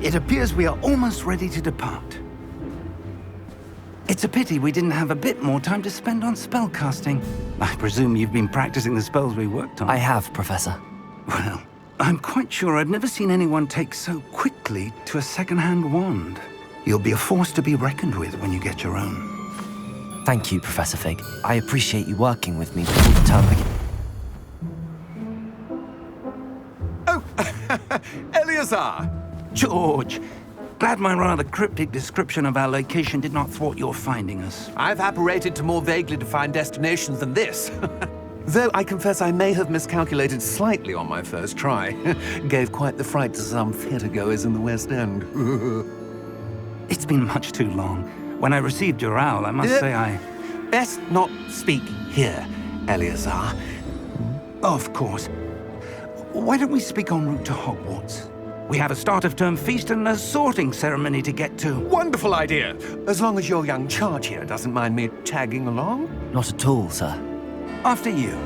It appears we are almost ready to depart. It's a pity we didn't have a bit more time to spend on spellcasting. I presume you've been practicing the spells we worked on. I have, Professor. Well, I'm quite sure I've never seen anyone take so quickly to a second-hand wand. You'll be a force to be reckoned with when you get your own. Thank you, Professor Fig. I appreciate you working with me before the term begins. Oh, Eleazar! George, glad my rather cryptic description of our location did not thwart your finding us. I've apparated to more vaguely defined destinations than this. Though I confess I may have miscalculated slightly on my first try. Gave quite the fright to some theatre-goers in the West End. It's been much too long. When I received your owl, I must say I... Best not speak here, Eleazar. Of course. Why don't we speak en route to Hogwarts? We have a start-of-term feast and a sorting ceremony to get to. Wonderful idea! As long as your young charge here doesn't mind me tagging along. Not at all, sir. After you.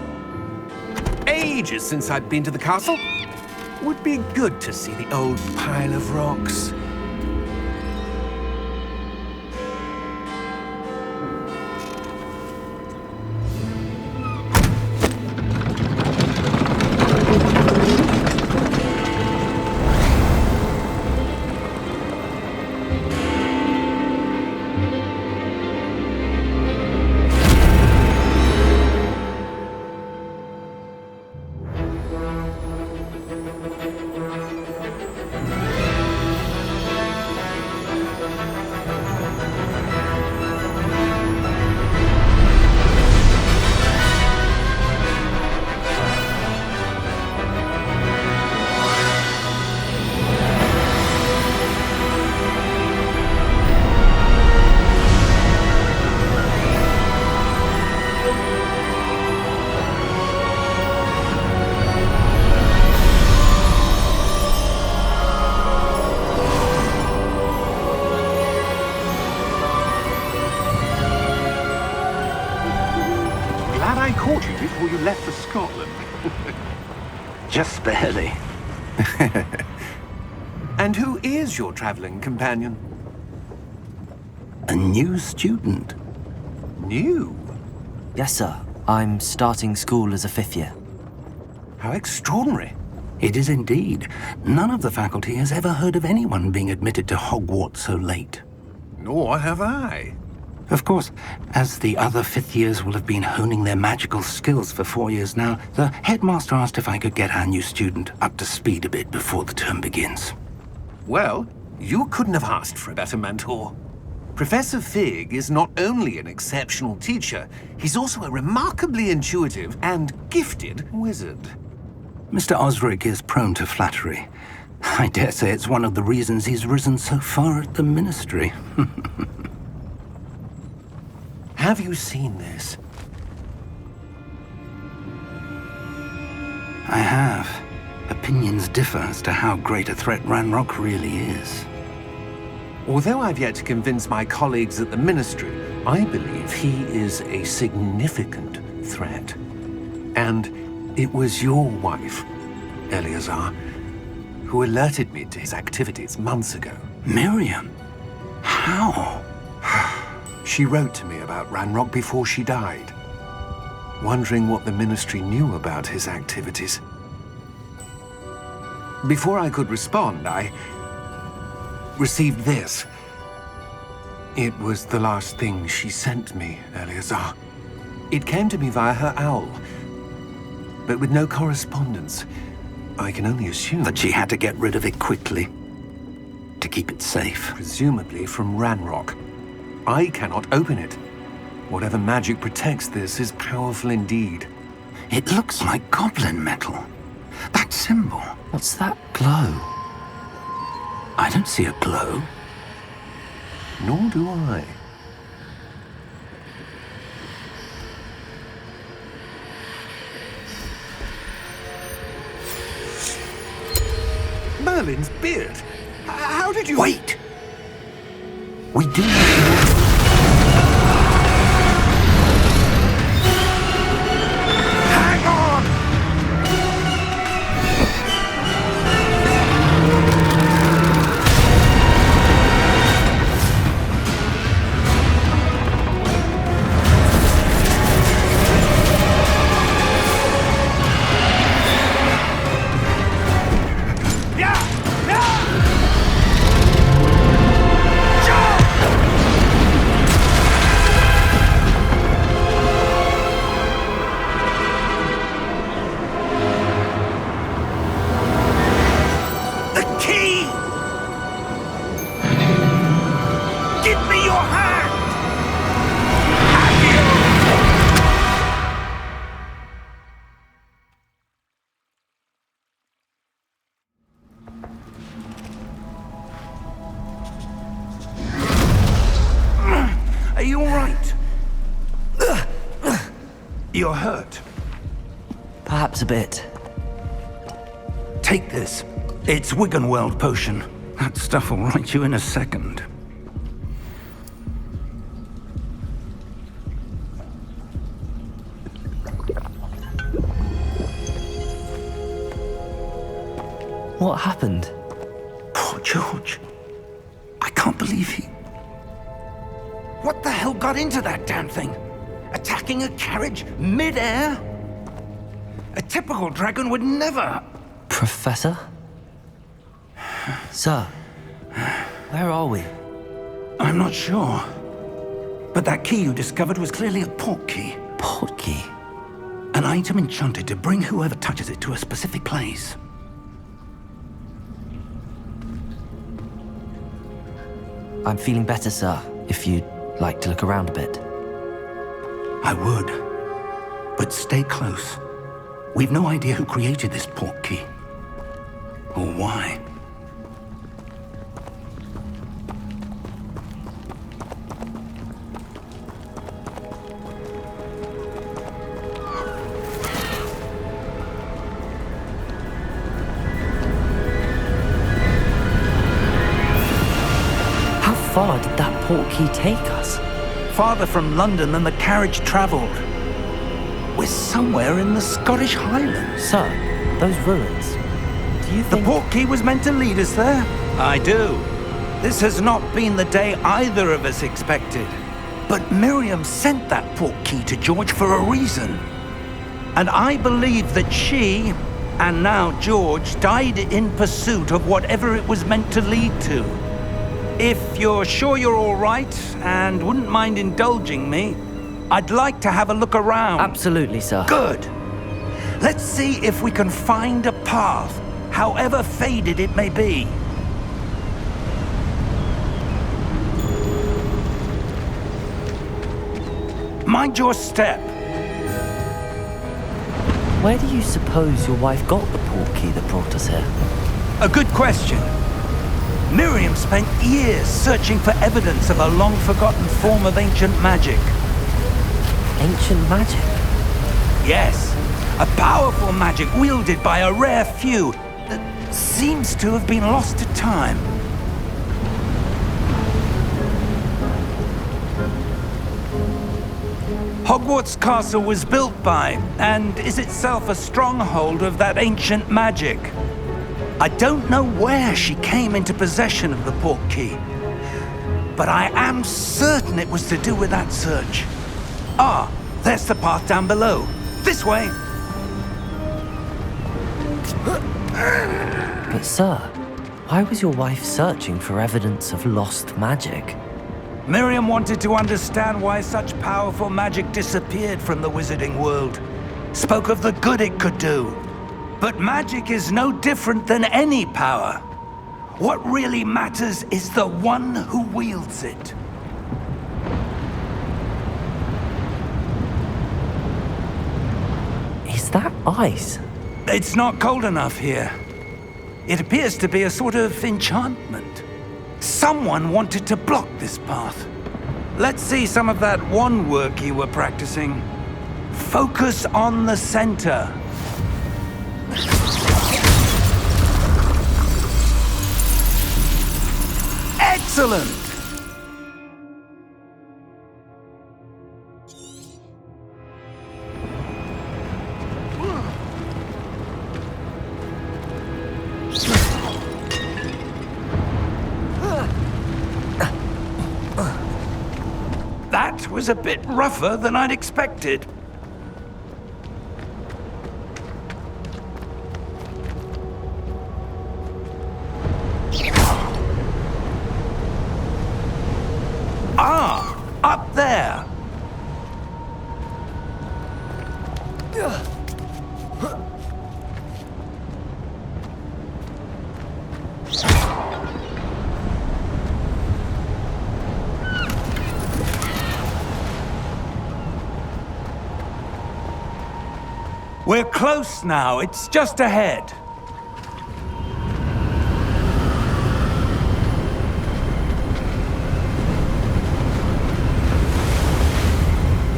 Ages since I've been to the castle. Would be good to see the old pile of rocks. Before you left for Scotland. Just barely. And who is your traveling companion? A new student. New? Yes, sir. I'm starting school as a 5th year. How extraordinary. It is indeed. None of the faculty has ever heard of anyone being admitted to Hogwarts so late. Nor have I. Of course, as the other 5th years will have been honing their magical skills for 4 years now, the headmaster asked if I could get our new student up to speed a bit before the term begins. Well, you couldn't have asked for a better mentor. Professor Fig is not only an exceptional teacher, he's also a remarkably intuitive and gifted wizard. Mr. Osric is prone to flattery. I dare say it's one of the reasons he's risen so far at the ministry. Have you seen this? I have. Opinions differ as to how great a threat Ranrock really is. Although I've yet to convince my colleagues at the Ministry, I believe he is a significant threat. And it was your wife, Eleazar, who alerted me to his activities months ago. Miriam? How? She wrote to me about Ranrock before she died, wondering what the Ministry knew about his activities. Before I could respond, I received this. It was the last thing she sent me, Eleazar. It came to me via her owl, but with no correspondence. I can only assume That she had to get rid of it quickly, to keep it safe. presumably from Ranrock. I cannot open it. Whatever magic protects this is powerful indeed. It looks like goblin metal. That symbol. What's that glow? I don't see a glow. Nor do I. Merlin's beard. How did you... Wait! We do need to... Hang on! You're hurt. Perhaps a bit. Take this. It's Wiggenweld potion. That stuff will right you in a second. What happened? Poor George. I can't believe he... What the hell got into that damn thing? Attacking a carriage mid-air? A typical dragon would never... Professor? Sir, where are we? I'm not sure. But that key you discovered was clearly a port key. Port key? An item enchanted to bring whoever touches it to a specific place. I'm feeling better, sir, if you'd like to look around a bit. I would. But stay close. We've no idea who created this port key. Or why. How far did that port key take us? Farther from London than the carriage traveled. We're somewhere in the Scottish Highlands. Sir, those ruins. Do you The think... port key was meant to lead us there? I do. This has not been the day either of us expected. But Miriam sent that port key to George for a reason. And I believe that she, and now George, died in pursuit of whatever it was meant to lead to. If you're sure you're all right, and wouldn't mind indulging me, I'd like to have a look around. Absolutely, sir. Good. Let's see if we can find a path, however faded it may be. Mind your step. Where do you suppose your wife got the port key that brought us here? A good question. Miriam spent years searching for evidence of a long-forgotten form of ancient magic. Ancient magic? Yes, a powerful magic wielded by a rare few that seems to have been lost to time. Hogwarts Castle was built by, and is itself a stronghold of that ancient magic. I don't know where she came into possession of the port key, but I am certain it was to do with that search. Ah, there's the path down below. This way. But sir, why was your wife searching for evidence of lost magic? Miriam wanted to understand why such powerful magic disappeared from the wizarding world. Spoke of the good it could do. But magic is no different than any power. What really matters is the one who wields it. Is that ice? It's not cold enough here. It appears to be a sort of enchantment. Someone wanted to block this path. Let's see some of that wand work you were practicing. Focus on the center. Excellent! That was a bit rougher than I'd expected. Ah, up there. We're close now. It's just ahead.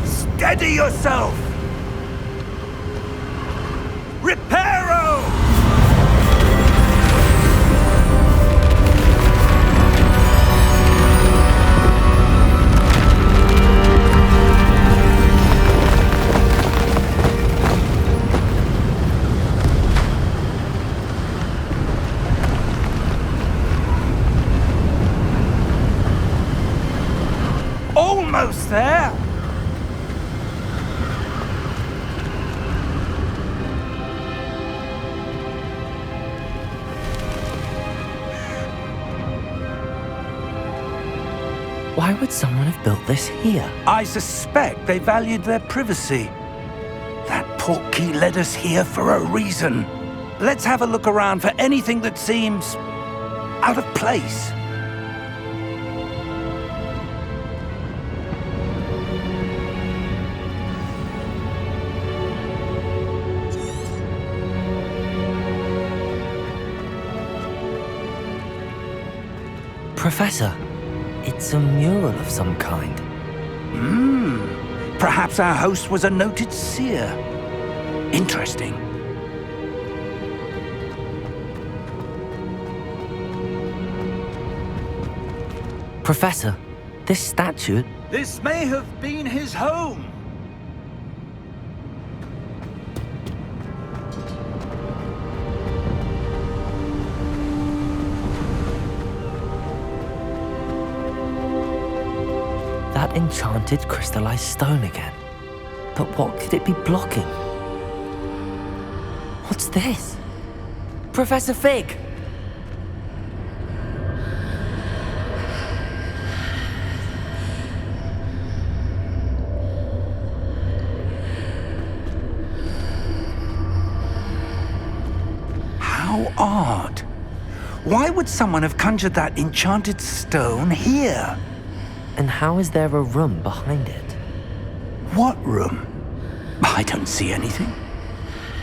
Steady yourself! Why would someone have built this here? I suspect they valued their privacy. That portkey led us here for a reason. Let's have a look around for anything that seems out of place. Professor, it's a mural of some kind. Perhaps our host was a noted seer. Interesting. Professor, this statue... This may have been his home. That enchanted crystallized stone again. But what could it be blocking? What's this? Professor Fig! How odd. Why would someone have conjured that enchanted stone here? And how is there a room behind it? What room? I don't see anything.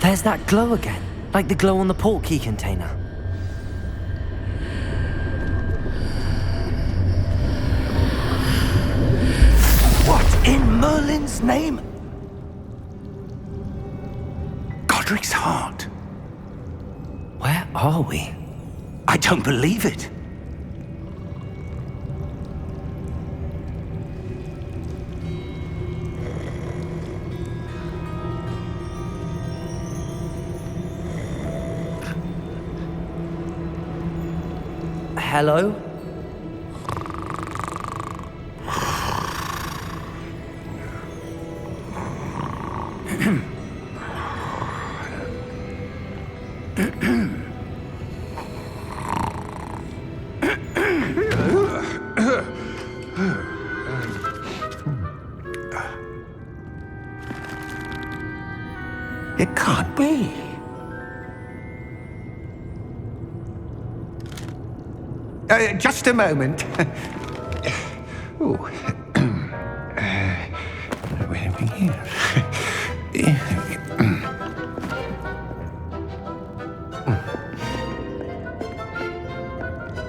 There's that glow again, like the glow on the portkey container. What in Merlin's name? Godric's heart. Where are we? I don't believe it. Hello? It can't be. Just a moment. Ooh. Where are we here?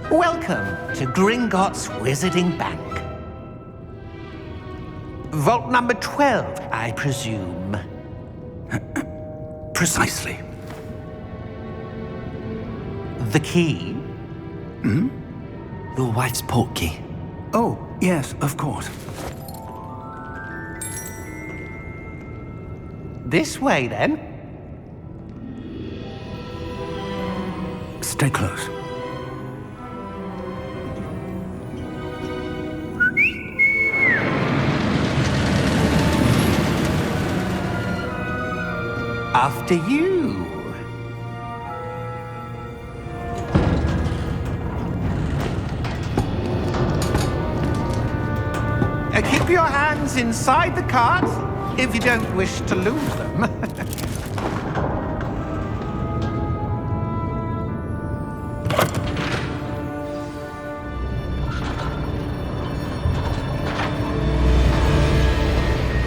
Welcome to Gringotts Wizarding Bank. Vault number 12, I presume. Precisely. The key? Your wife's portkey. Oh, yes, of course. This way, then. Stay close. After you. Keep your hands inside the cart if you don't wish to lose them.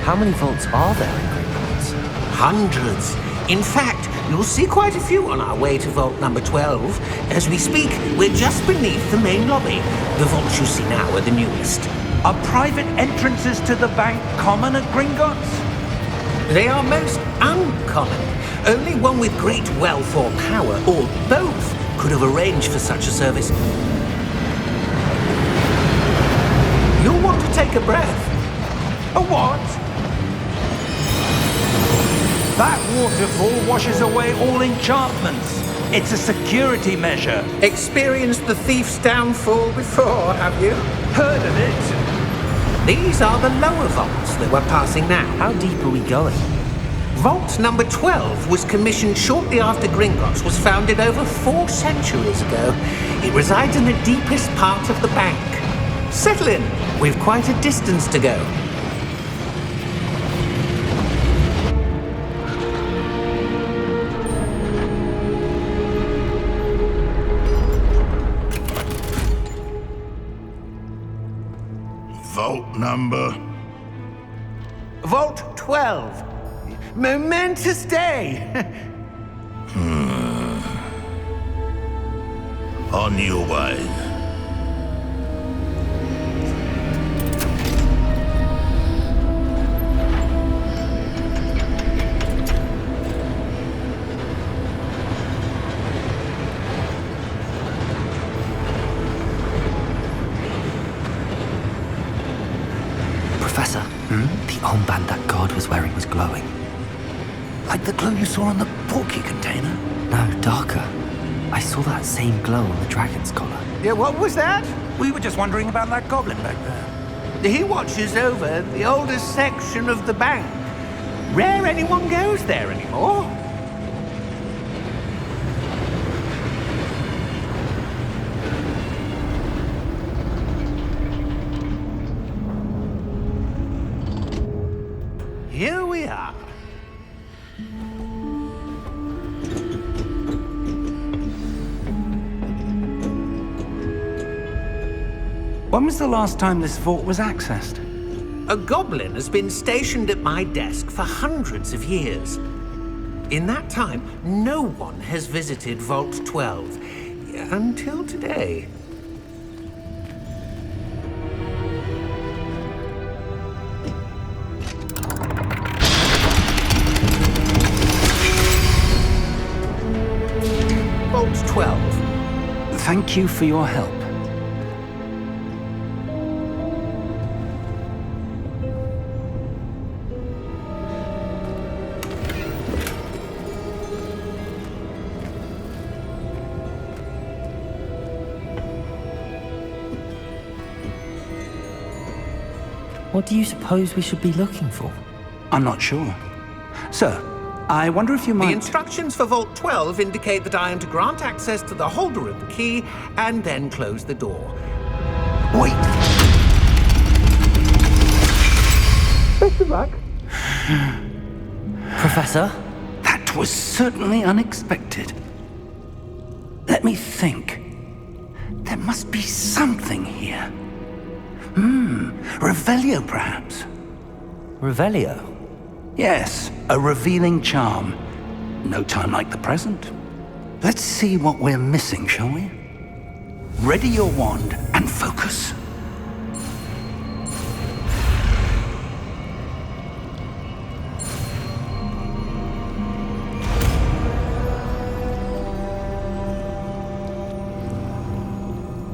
How many vaults are there in Gringotts? Hundreds. In fact, you'll see quite a few on our way to vault number 12. As we speak, we're just beneath the main lobby. The vaults you see now are the newest. Are private entrances to the bank common at Gringotts? They are most uncommon. Only one with great wealth or power, or both, could have arranged for such a service. You'll want to take a breath. A what? That waterfall washes away all enchantments. It's a security measure. Experienced the thief's downfall before, have you? Heard of it? These are the lower vaults that we're passing now. How deep are we going? Vault number 12 was commissioned shortly after Gringotts was founded over 4 centuries ago. It resides in the deepest part of the bank. Settle in. We've quite a distance to go. Vault number? Vault 12. Momentous day. On your way. Professor, the armband that guard was wearing was glowing. Like the glow you saw on the portkey container? No, darker. I saw that same glow on the dragon's collar. Yeah, what was that? We were just wondering about that goblin back there. He watches over the oldest section of the bank. Rare anyone goes there anymore. Here we are. When was the last time this vault was accessed? A goblin has been stationed at my desk for hundreds of years. In that time, no one has visited Vault 12 until today. Vault 12. Thank you for your help. What do you suppose we should be looking for? I'm not sure. Sir, I wonder if you might... The instructions for Vault 12 indicate that I am to grant access to the holder of the key and then close the door. Wait! Best of luck. Professor? That was certainly unexpected. Let me think. There must be something here. Revelio, perhaps? Revelio? Yes, a revealing charm. No time like the present. Let's see what we're missing, shall we? Ready your wand and focus.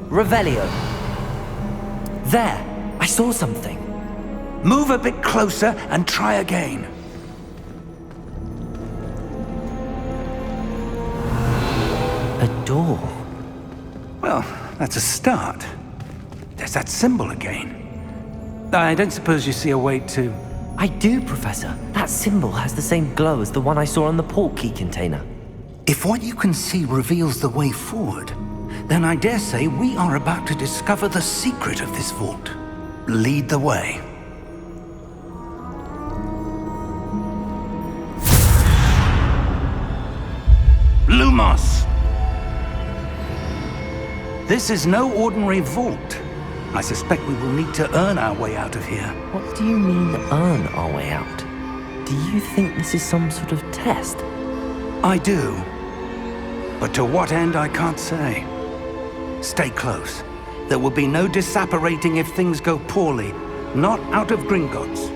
Revelio. There! I saw something. Move a bit closer and try again. A door. Well, that's a start. There's that symbol again. I don't suppose you see a way to... I do, Professor. That symbol has the same glow as the one I saw on the portkey container. If what you can see reveals the way forward, then I dare say we are about to discover the secret of this vault. Lead the way. Lumos! This is no ordinary vault. I suspect we will need to earn our way out of here. What do you mean, earn our way out? Do you think this is some sort of test? I do. But to what end, I can't say. Stay close. There will be no disapparating if things go poorly. Not out of Gringotts.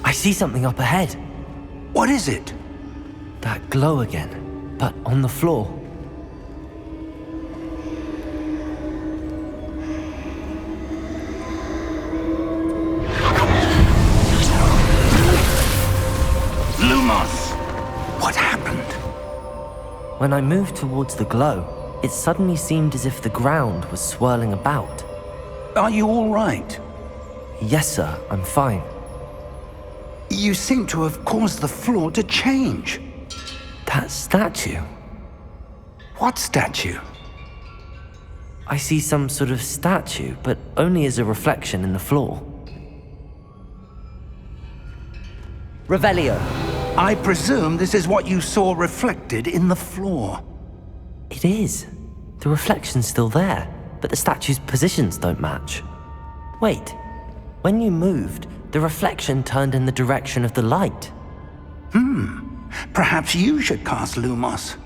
I see something up ahead. What is it? That glow again, but on the floor. Lumos! What happened? When I moved towards the glow, it suddenly seemed as if the ground was swirling about. Are you all right? Yes, sir, I'm fine. You seem to have caused the floor to change. That statue. What statue? I see some sort of statue, but only as a reflection in the floor. Revelio. I presume this is what you saw reflected in the floor. It is. The reflection's still there, but the statue's positions don't match. Wait, when you moved, the reflection turned in the direction of the light. Perhaps you should cast Lumos.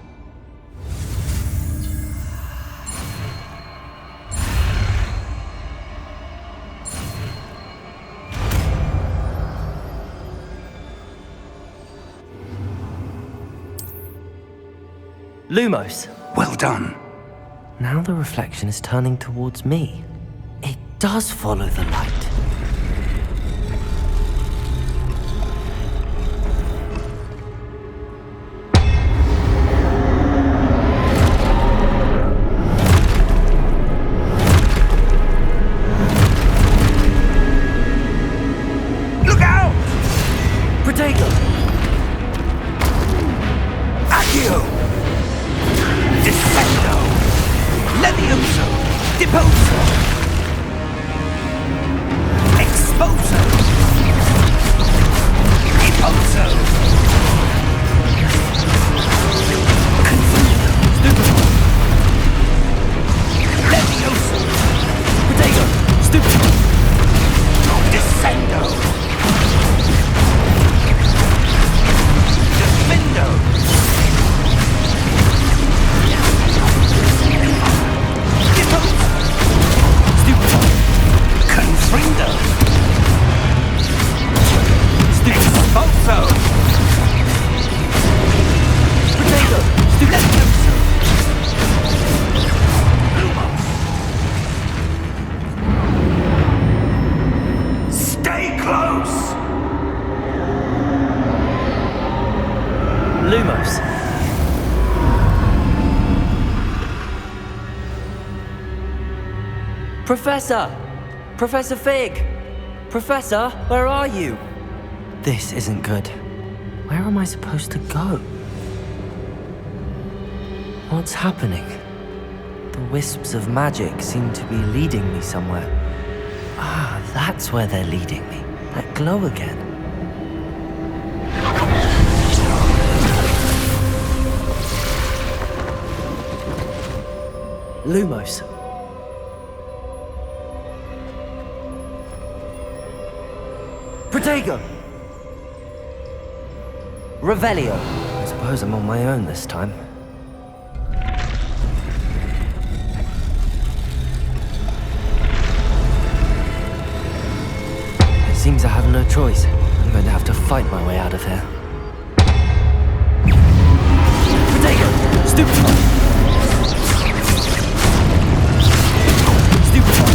Lumos. Well done. Now the reflection is turning towards me. It does follow the light. Look out! Protego! Accio! Descendo! Levioso! Deposo! Exposo! Deposo! Confundo! Stupido! Levioso! Protego! Stupido! Descendo! Defendo! Confrindo! Expulso! Protego! Levioso! Lumos! Stay close! Lumos. Professor! Professor Fig! Professor, where are you? This isn't good. Where am I supposed to go? What's happening? The wisps of magic seem to be leading me somewhere. Ah, that's where they're leading me. That glow again. Lumos. Protego! Revelio. I suppose I'm on my own this time. It seems I have no choice. I'm going to have to fight my way out of here. Protego! Stupid one! Stupid one!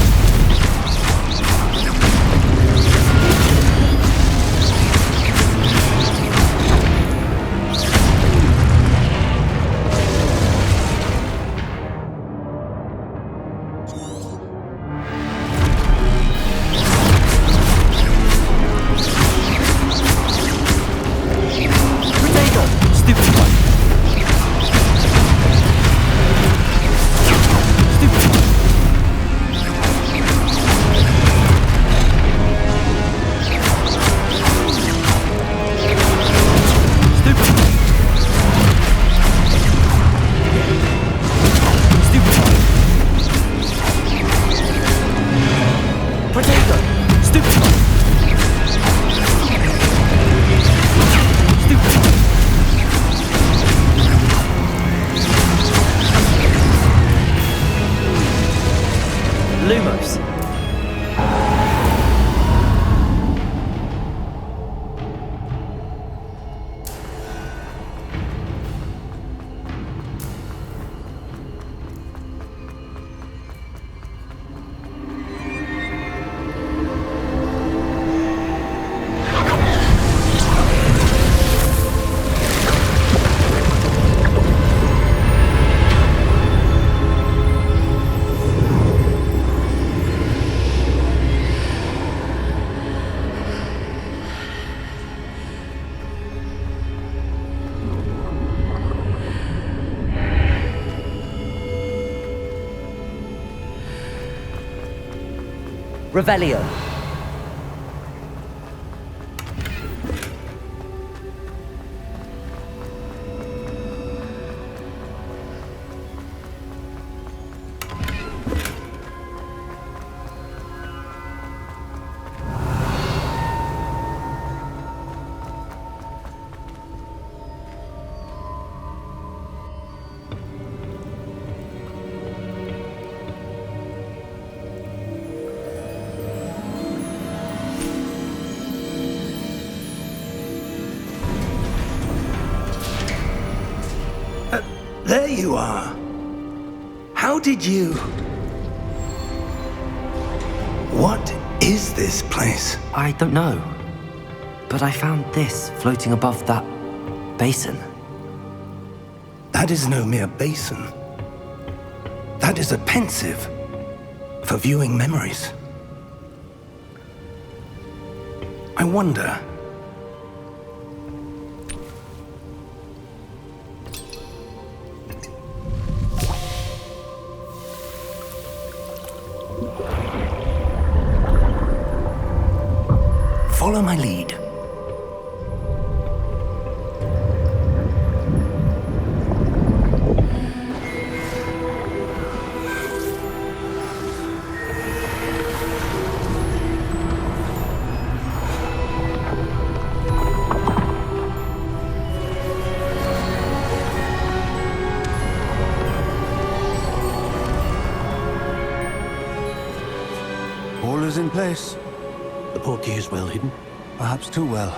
Protego! Stupid one! Revelio. There you are. How did you... What is this place? I don't know. But I found this floating above that basin. That is no mere basin. That is a pensive for viewing memories. I wonder... Follow my lead. All is in place. The portkey is well hidden. Perhaps too well.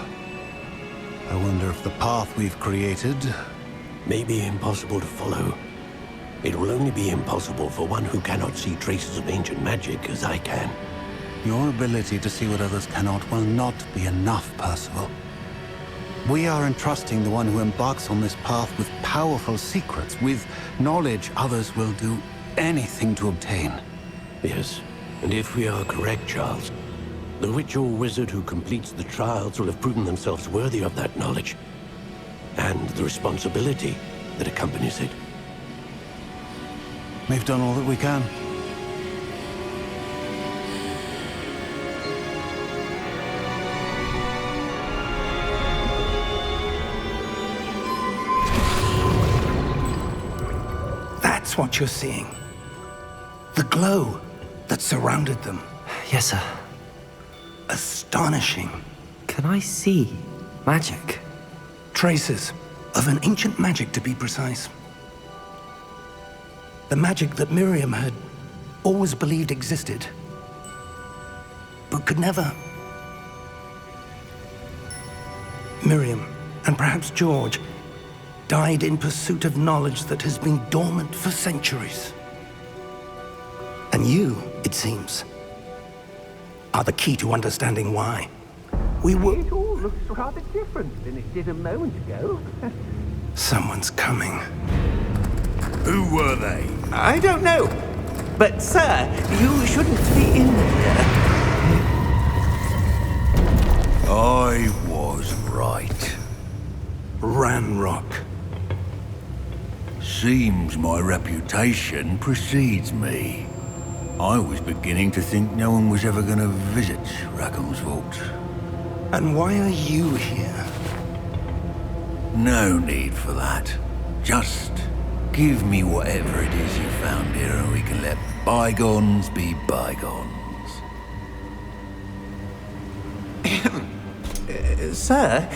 I wonder if the path we've created... May be impossible to follow. It will only be impossible for one who cannot see traces of ancient magic as I can. Your ability to see what others cannot will not be enough, Percival. We are entrusting the one who embarks on this path with powerful secrets, with knowledge others will do anything to obtain. Yes, and if we are correct, Charles, the witch or wizard who completes the trials will have proven themselves worthy of that knowledge, and the responsibility that accompanies it. We've done all that we can. That's what you're seeing. The glow that surrounded them. Yes, sir. Astonishing. Can I see magic? Traces of an ancient magic, to be precise. The magic that Miriam had always believed existed, but could never. Miriam, and perhaps George, died in pursuit of knowledge that has been dormant for centuries. And you, it seems, are the key to understanding why. We were... It all looks rather different than it did a moment ago. Someone's coming. Who were they? I don't know. But, sir, you shouldn't be in here. I was right. Ranrock. Seems my reputation precedes me. I was beginning to think no one was ever going to visit Rackham's vault. And why are you here? No need for that. Just give me whatever it is you found here and we can let bygones be bygones. Sir,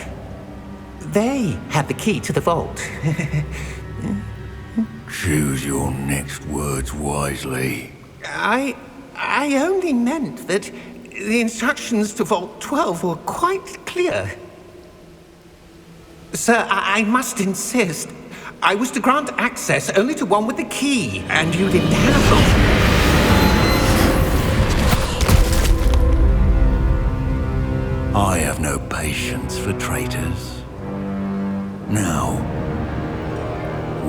they have the key to the vault. Choose your next words wisely. I only meant that the instructions to Vault 12 were quite clear. Sir, I must insist. I was to grant access only to one with the key, and you didn't have them. I have no patience for traitors. Now,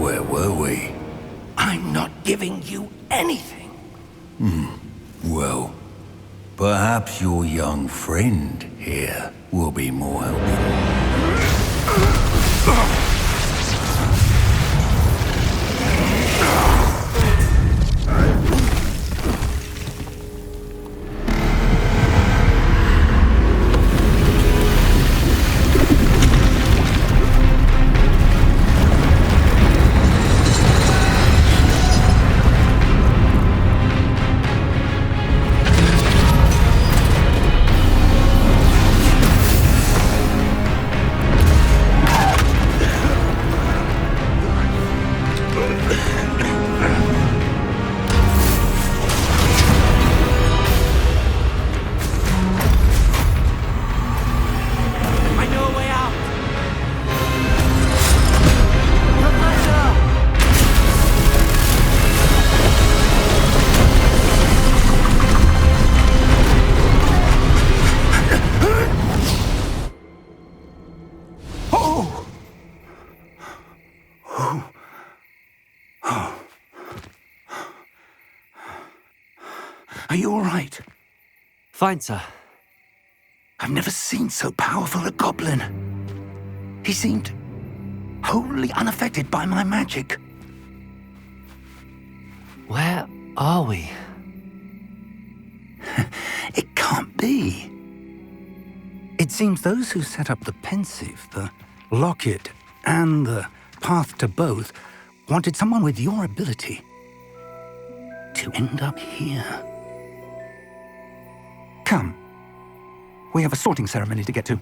where were we? I'm not giving you anything. Well, perhaps your young friend here will be more helpful. Are you all right? Fine, sir. I've never seen so powerful a goblin. He seemed wholly unaffected by my magic. Where are we? It can't be. It seems those who set up the pensive, the locket, and the path to both wanted someone with your ability to end up here. Come. We have a sorting ceremony to get to.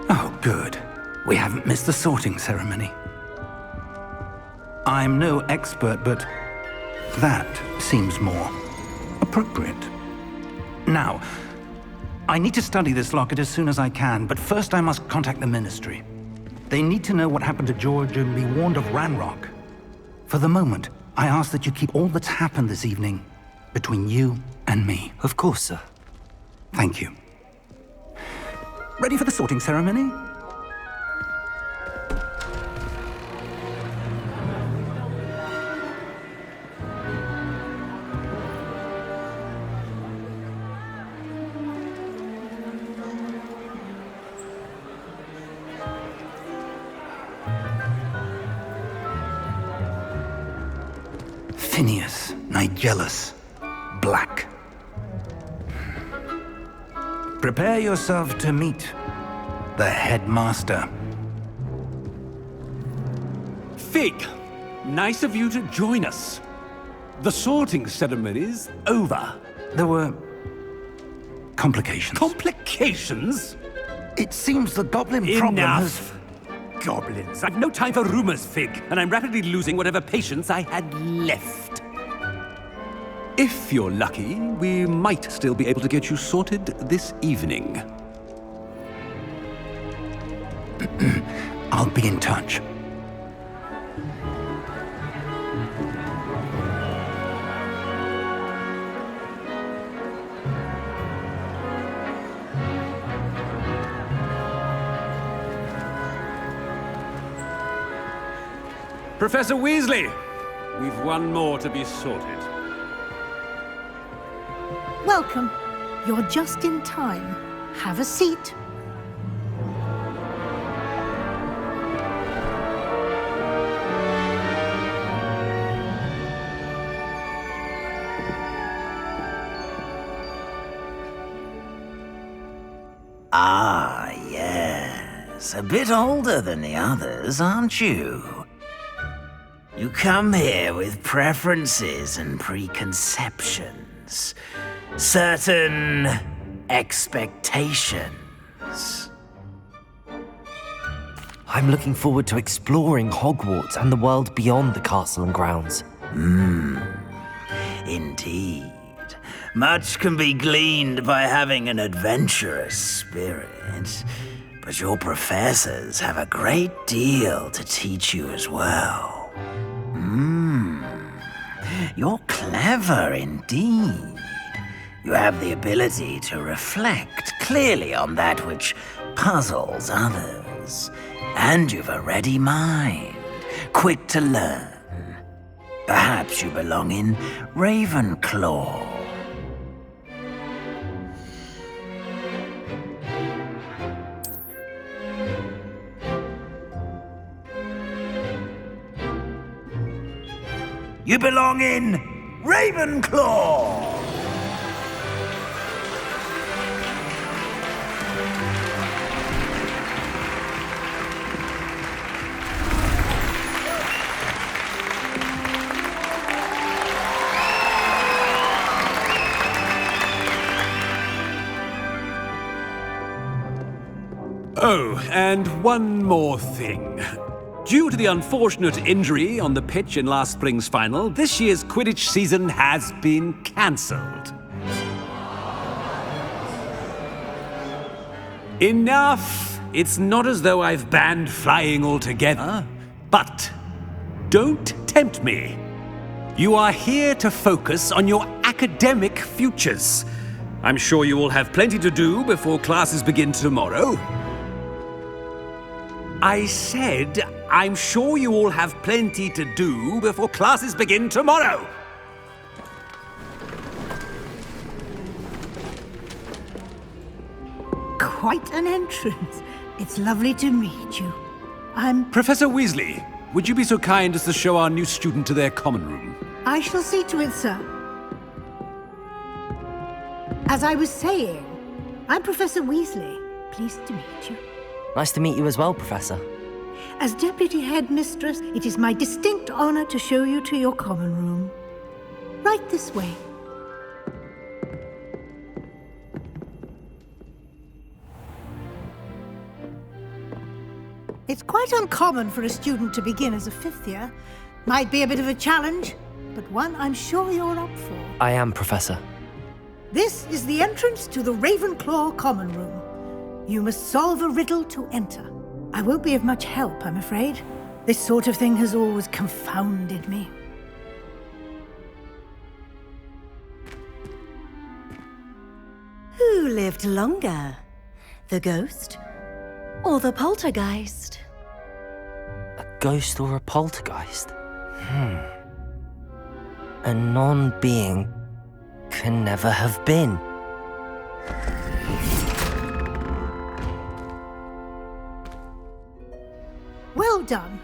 Oh, good. We haven't missed the sorting ceremony. I'm no expert, but that seems more appropriate. Now, I need to study this locket as soon as I can, but first I must contact the Ministry. They need to know what happened to George and be warned of Ranrock. For the moment, I ask that you keep all that's happened this evening between you and me. Of course, sir. Thank you. Ready for the sorting ceremony? Phineas, Nigellus, Black. Prepare yourself to meet the headmaster. Fig, nice of you to join us. The sorting ceremony's over. There were complications. Complications? It seems the goblin problem has... Enough! Goblins. I've no time for rumors, Fig, and I'm rapidly losing whatever patience I had left. If you're lucky, we might still be able to get you sorted this evening. I'll be in touch. Professor Weasley, we've one more to be sorted. Welcome. You're just in time. Have a seat. Ah, yes. A bit older than the others, aren't you? You come here with preferences and preconceptions. Certain expectations. I'm looking forward to exploring Hogwarts and the world beyond the castle and grounds. Indeed. Much can be gleaned by having an adventurous spirit, but your professors have a great deal to teach you as well. You're clever indeed. You have the ability to reflect clearly on that which puzzles others, and you've a ready mind, quick to learn. Perhaps you belong in You belong in Ravenclaw! Oh, and one more thing. Due to the unfortunate injury on the pitch in last spring's final, this year's Quidditch season has been cancelled. Enough! It's not as though I've banned flying altogether, but don't tempt me. You are here to focus on your academic futures. I'm sure you all have plenty to do before classes begin tomorrow. I said, I'm sure you all have plenty to do before classes begin tomorrow. Quite an entrance. It's lovely to meet you. I'm... Professor Weasley, would you be so kind as to show our new student to their common room? I shall see to it, sir. As I was saying, I'm Professor Weasley. Pleased to meet you. Nice to meet you as well, Professor. As Deputy Headmistress, it is my distinct honor to show you to your common room. Right this way. It's quite uncommon for a student to begin as a fifth year. Might be a bit of a challenge, but one I'm sure you're up for. I am, Professor. This is the entrance to the Ravenclaw common room. You must solve a riddle to enter. I won't be of much help, I'm afraid. This sort of thing has always confounded me. Who lived longer? The ghost or the poltergeist? A ghost or a poltergeist? A non-being can never have been. Well done.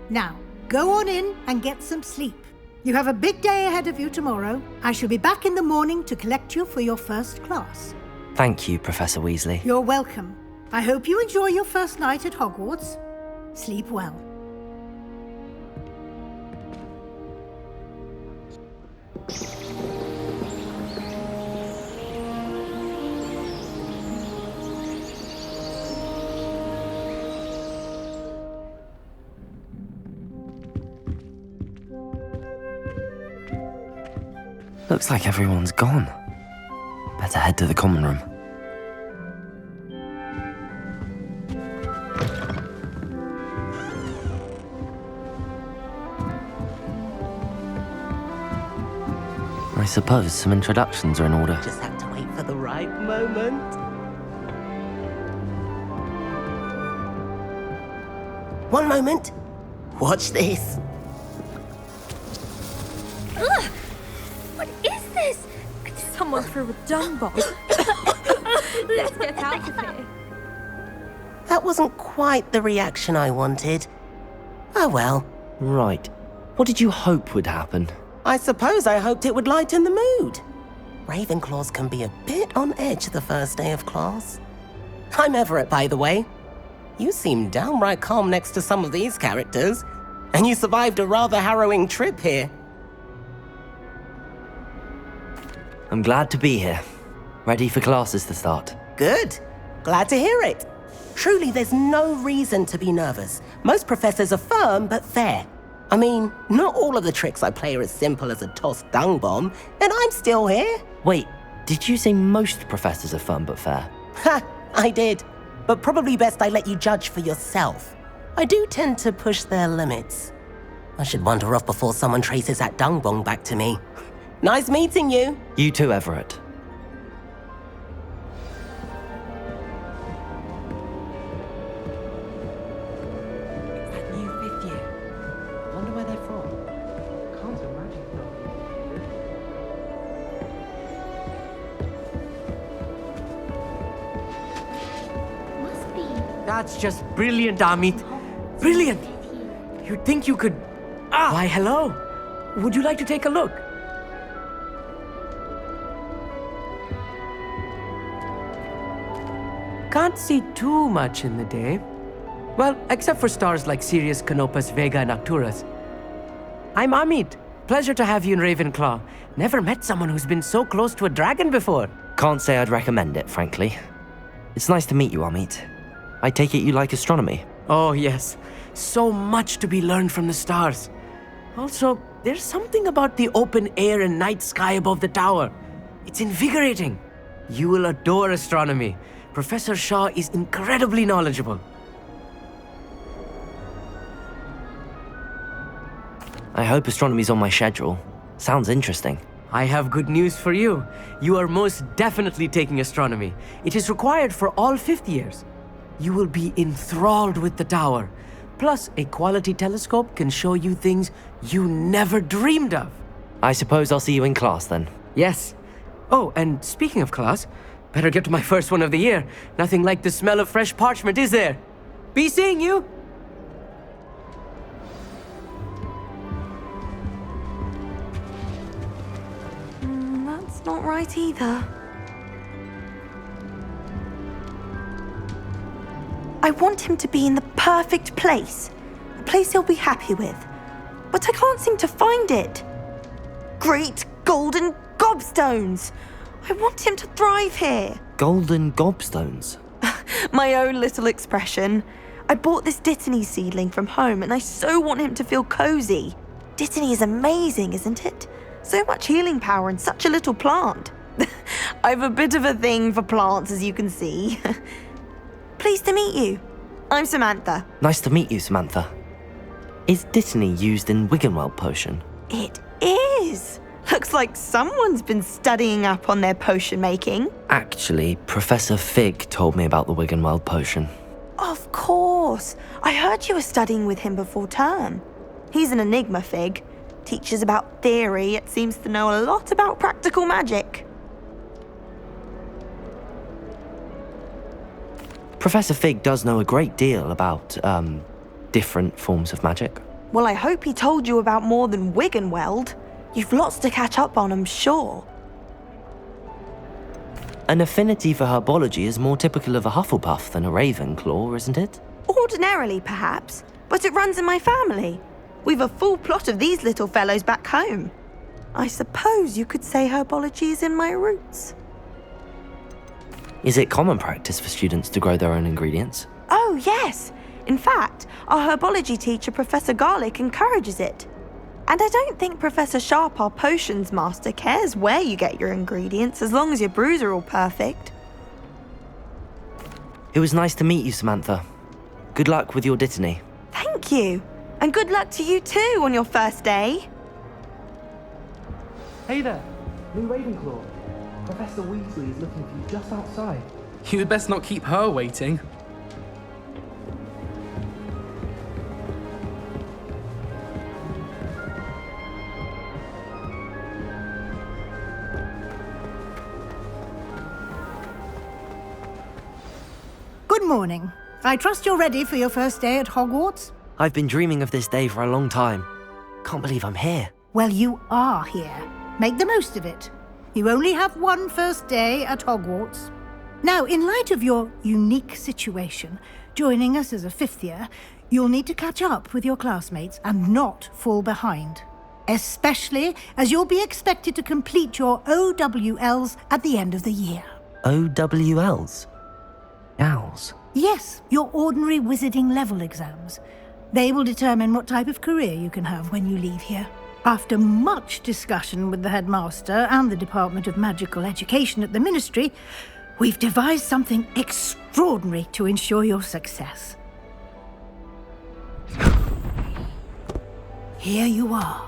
Now, go on in and get some sleep. You have a big day ahead of you tomorrow. I shall be back in the morning to collect you for your first class. Thank you, Professor Weasley. You're welcome. I hope you enjoy your first night at Hogwarts. Sleep well. Looks like everyone's gone. Better head to the common room. I suppose some introductions are in order. Just have to wait for the right moment. One moment. Watch this. Ugh! What is this? Someone threw a dung bomb. Let's get out of here. That wasn't quite the reaction I wanted. Oh well. Right. What did you hope would happen? I suppose I hoped it would lighten the mood. Ravenclaws can be a bit on edge the first day of class. I'm Everett, by the way. You seem downright calm next to some of these characters, and you survived a rather harrowing trip here. I'm glad to be here. Ready for classes to start. Good. Glad to hear it. Truly, there's no reason to be nervous. Most professors are firm but fair. I mean, not all of the tricks I play are as simple as a tossed dung bomb, and I'm still here. Wait, did you say most professors are fun but fair? Ha, I did. But probably best I let you judge for yourself. I do tend to push their limits. I should wander off before someone traces that dung bomb back to me. Nice meeting you. You too, Everett. That new fifth year. Wonder where they're from. Can't imagine. Must be. That's just brilliant, Amit. Brilliant! You'd think you could... Why, hello. Would you like to take a look? Can't see too much in the day. Well, except for stars like Sirius, Canopus, Vega, and Arcturus. I'm Hogsmeade. Pleasure to have you in Ravenclaw. Never met someone who's been so close to a dragon before. Can't say I'd recommend it, frankly. It's nice to meet you, Hogsmeade. I take it you like astronomy? Oh, yes. So much to be learned from the stars. Also, there's something about the open air and night sky above the tower. It's invigorating. You will adore astronomy. Professor Shaw is incredibly knowledgeable. I hope astronomy's on my schedule. Sounds interesting. I have good news for you. You are most definitely taking astronomy. It is required for all fifth years. You will be enthralled with the tower. Plus, a quality telescope can show you things you never dreamed of. I suppose I'll see you in class then. Yes. Oh, and speaking of class, better get to my first one of the year. Nothing like the smell of fresh parchment, is there? Be seeing you! That's not right either. I want him to be in the perfect place. A place he'll be happy with. But I can't seem to find it. Great golden gobstones! I want him to thrive here. Golden gobstones? My own little expression. I bought this Dittany seedling from home and I so want him to feel cozy. Dittany is amazing, isn't it? So much healing power in such a little plant. I've a bit of a thing for plants, as you can see. Pleased to meet you. I'm Samantha. Nice to meet you, Samantha. Is Dittany used in Wiggenweld potion? It is. Looks like someone's been studying up on their potion making. Actually, Professor Fig told me about the Wiggenweld potion. Of course. I heard you were studying with him before term. He's an enigma, Fig. Teaches about theory, yet seems to know a lot about practical magic. Professor Fig does know a great deal about, different forms of magic. Well, I hope he told you about more than Wiggenweld. You've lots to catch up on, I'm sure. An affinity for herbology is more typical of a Hufflepuff than a Ravenclaw, isn't it? Ordinarily, perhaps, but it runs in my family. We've a full plot of these little fellows back home. I suppose you could say herbology is in my roots. Is it common practice for students to grow their own ingredients? Oh, yes. In fact, our herbology teacher, Professor Garlick, encourages it. And I don't think Professor Sharp, our potions master, cares where you get your ingredients as long as your brews are all perfect. It was nice to meet you, Samantha. Good luck with your Dittany. Thank you. And good luck to you too on your first day. Hey there, new Ravenclaw. Professor Weasley is looking for you just outside. You'd best not keep her waiting. Good morning. I trust you're ready for your first day at Hogwarts? I've been dreaming of this day for a long time. Can't believe I'm here. Well, you are here. Make the most of it. You only have one first day at Hogwarts. Now, in light of your unique situation, joining us as a fifth year, you'll need to catch up with your classmates and not fall behind. Especially as you'll be expected to complete your OWLs at the end of the year. OWLs? Owls? Yes, your ordinary wizarding level exams. They will determine what type of career you can have when you leave here. After much discussion with the headmaster and the Department of Magical Education at the Ministry, we've devised something extraordinary to ensure your success. Here you are.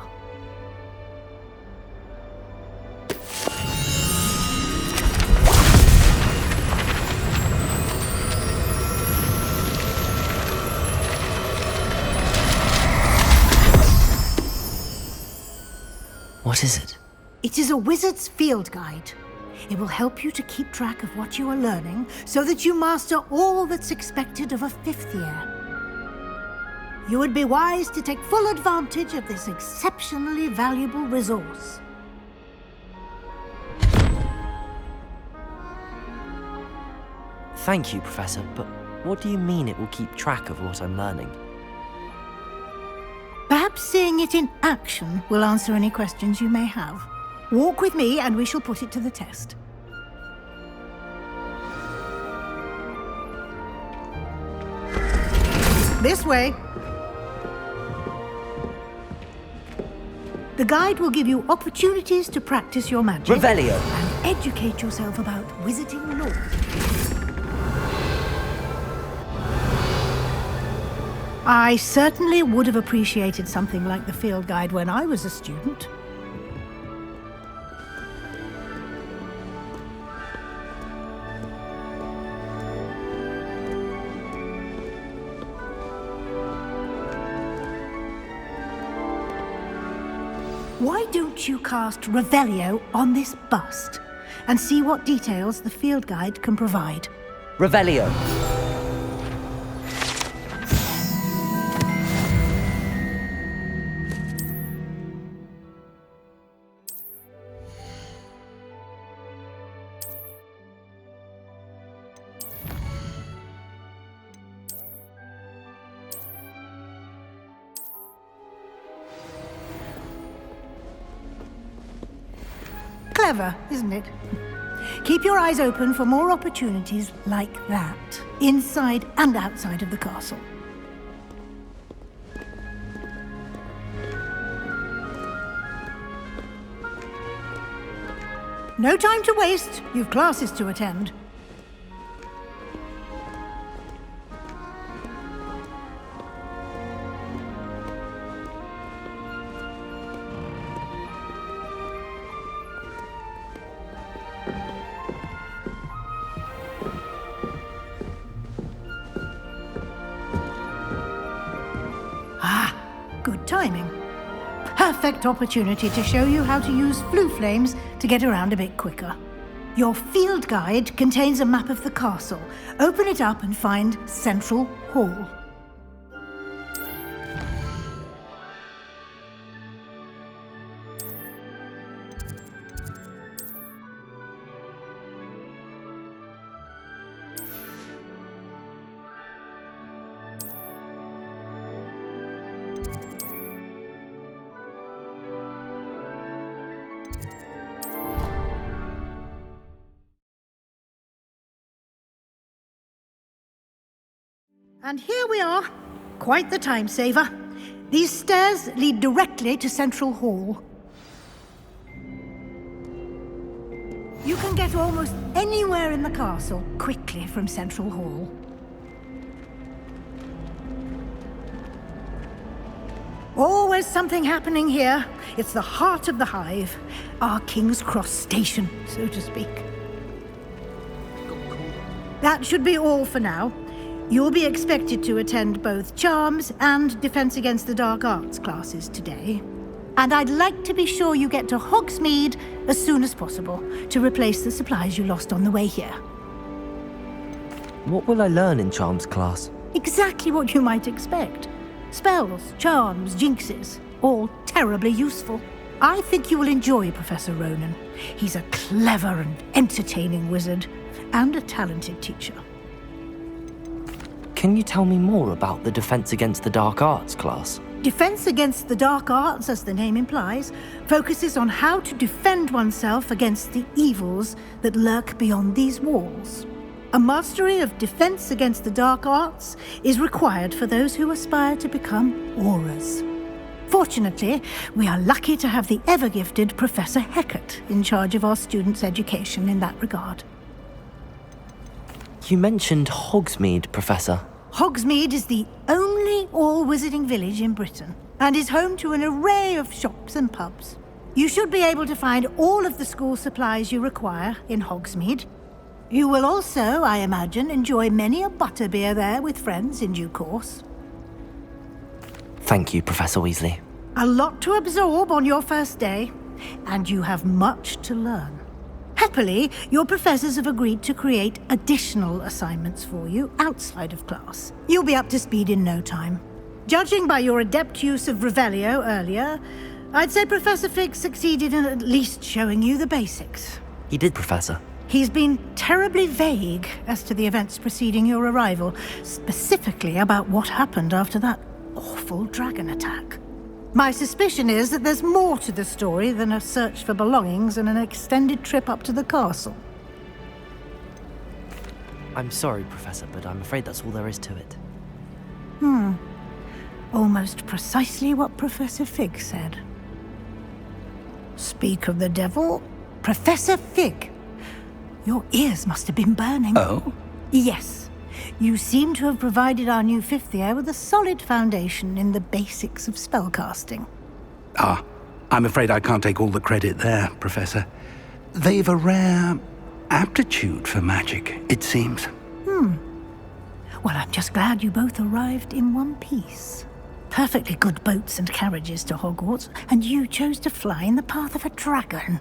What is it? It is a wizard's field guide. It will help you to keep track of what you are learning so that you master all that's expected of a fifth year. You would be wise to take full advantage of this exceptionally valuable resource. Thank you, Professor, but what do you mean it will keep track of what I'm learning? Perhaps seeing it in action will answer any questions you may have. Walk with me and we shall put it to the test. This way. The guide will give you opportunities to practice your magic. Revelio. And educate yourself about wizarding lore. I certainly would have appreciated something like the field guide when I was a student. Why don't you cast Revelio on this bust and see what details the field guide can provide? Revelio. Clever, isn't it? Keep your eyes open for more opportunities like that, inside and outside of the castle. No time to waste. You've classes to attend. Good timing. Perfect opportunity to show you how to use flue flames to get around a bit quicker. Your field guide contains a map of the castle. Open it up and find Central Hall. And here we are. Quite the time saver. These stairs lead directly to Central Hall. You can get almost anywhere in the castle quickly from Central Hall. Always something happening here. It's the heart of the hive. Our King's Cross station, so to speak. That should be all for now. You'll be expected to attend both Charms and Defense Against the Dark Arts classes today. And I'd like to be sure you get to Hogsmeade as soon as possible to replace the supplies you lost on the way here. What will I learn in Charms class? Exactly what you might expect. Spells, charms, jinxes, all terribly useful. I think you will enjoy Professor Ronan. He's a clever and entertaining wizard, and a talented teacher. Can you tell me more about the Defense Against the Dark Arts class? Defense Against the Dark Arts, as the name implies, focuses on how to defend oneself against the evils that lurk beyond these walls. A mastery of Defense Against the Dark Arts is required for those who aspire to become auras. Fortunately, we are lucky to have the ever-gifted Professor Hecat in charge of our students' education in that regard. You mentioned Hogsmeade, Professor. Hogsmeade is the only all-wizarding village in Britain and is home to an array of shops and pubs. You should be able to find all of the school supplies you require in Hogsmeade. You will also, I imagine, enjoy many a butterbeer there with friends in due course. Thank you, Professor Weasley. A lot to absorb on your first day, and you have much to learn. Happily, your professors have agreed to create additional assignments for you outside of class. You'll be up to speed in no time. Judging by your adept use of Revelio earlier, I'd say Professor Fig succeeded in at least showing you the basics. He did, Professor. He's been terribly vague as to the events preceding your arrival, specifically about what happened after that awful dragon attack. My suspicion is that there's more to the story than a search for belongings and an extended trip up to the castle. I'm sorry, Professor, but I'm afraid that's all there is to it. Almost precisely what Professor Fig said. Speak of the devil, Professor Fig. Your ears must have been burning. Oh? Yes. You seem to have provided our new fifth year with a solid foundation in the basics of spellcasting. Ah, I'm afraid I can't take all the credit there, Professor. They've a rare aptitude for magic, it seems. Well, I'm just glad you both arrived in one piece. Perfectly good boats and carriages to Hogwarts, and you chose to fly in the path of a dragon.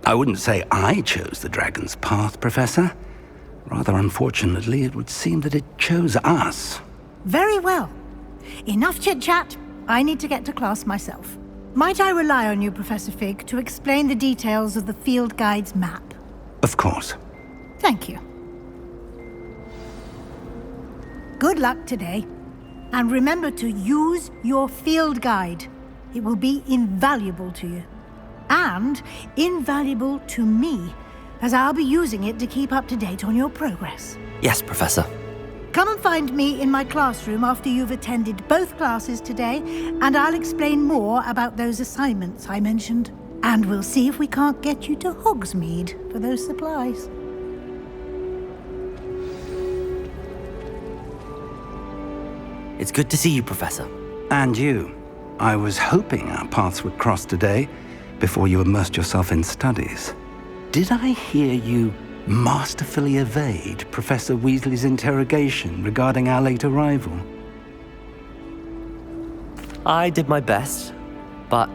I wouldn't say I chose the dragon's path, Professor. Rather unfortunately, it would seem that it chose us. Very well. Enough chit-chat. I need to get to class myself. Might I rely on you, Professor Fig, to explain the details of the field guide's map? Of course. Thank you. Good luck today. And remember to use your field guide. It will be invaluable to you. And invaluable to me, as I'll be using it to keep up to date on your progress. Yes, Professor. Come and find me in my classroom after you've attended both classes today, and I'll explain more about those assignments I mentioned. And we'll see if we can't get you to Hogsmeade for those supplies. It's good to see you, Professor. And you. I was hoping our paths would cross today, before you immersed yourself in studies. Did I hear you masterfully evade Professor Weasley's interrogation regarding our late arrival? I did my best, but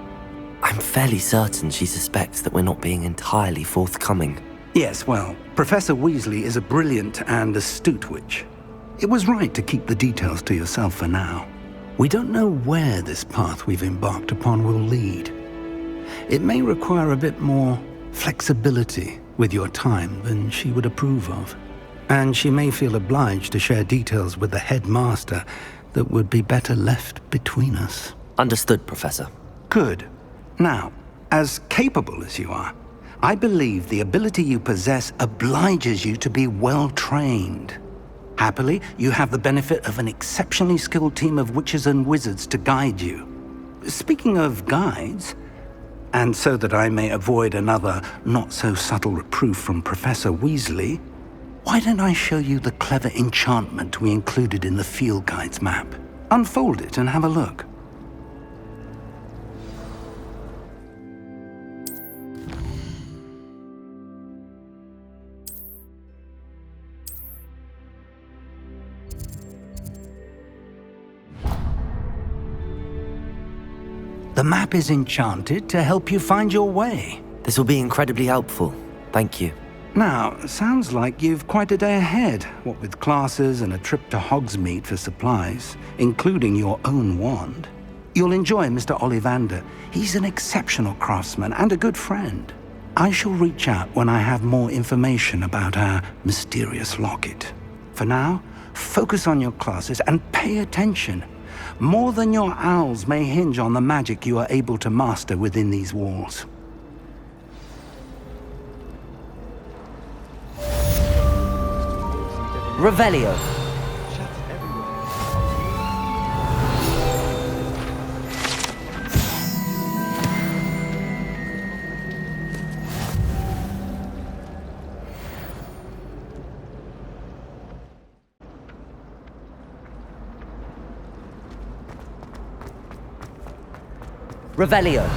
I'm fairly certain she suspects that we're not being entirely forthcoming. Yes, well, Professor Weasley is a brilliant and astute witch. It was right to keep the details to yourself for now. We don't know where this path we've embarked upon will lead. It may require a bit more flexibility with your time than she would approve of. And she may feel obliged to share details with the headmaster that would be better left between us. Understood, Professor. Good. Now, as capable as you are, I believe the ability you possess obliges you to be well trained. Happily, you have the benefit of an exceptionally skilled team of witches and wizards to guide you. Speaking of guides, and so that I may avoid another not-so-subtle reproof from Professor Weasley, why don't I show you the clever enchantment we included in the field guide's map? Unfold it and have a look. The map is enchanted to help you find your way. This will be incredibly helpful. Thank you. Now, sounds like you've quite a day ahead, what with classes and a trip to Hogsmeade for supplies, including your own wand. You'll enjoy Mr. Ollivander. He's an exceptional craftsman and a good friend. I shall reach out when I have more information about our mysterious locket. For now, focus on your classes and pay attention. More than your owls may hinge on the magic you are able to master within these walls. Revelio. Revelio.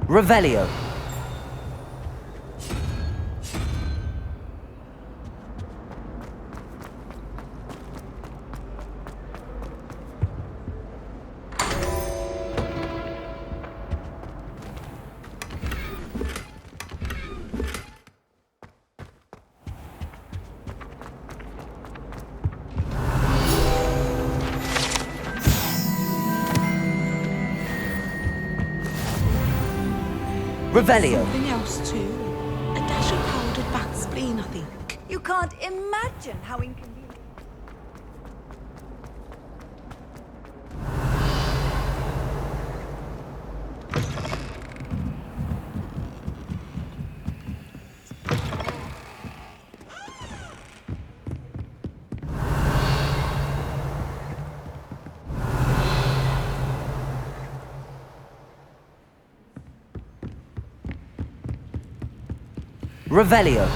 Revelio. Revelio. Something else too. A dash of powdered bat spleen, I think. You can't imagine how inconvenient. Revelio.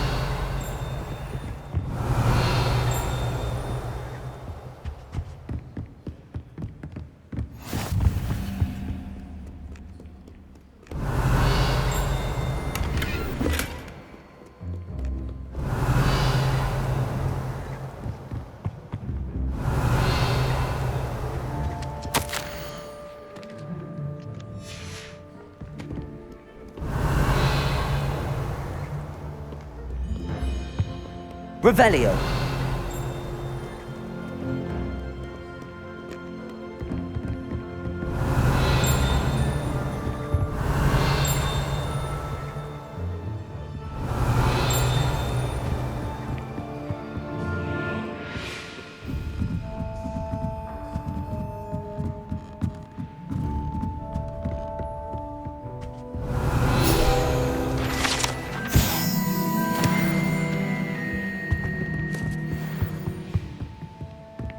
Revelio.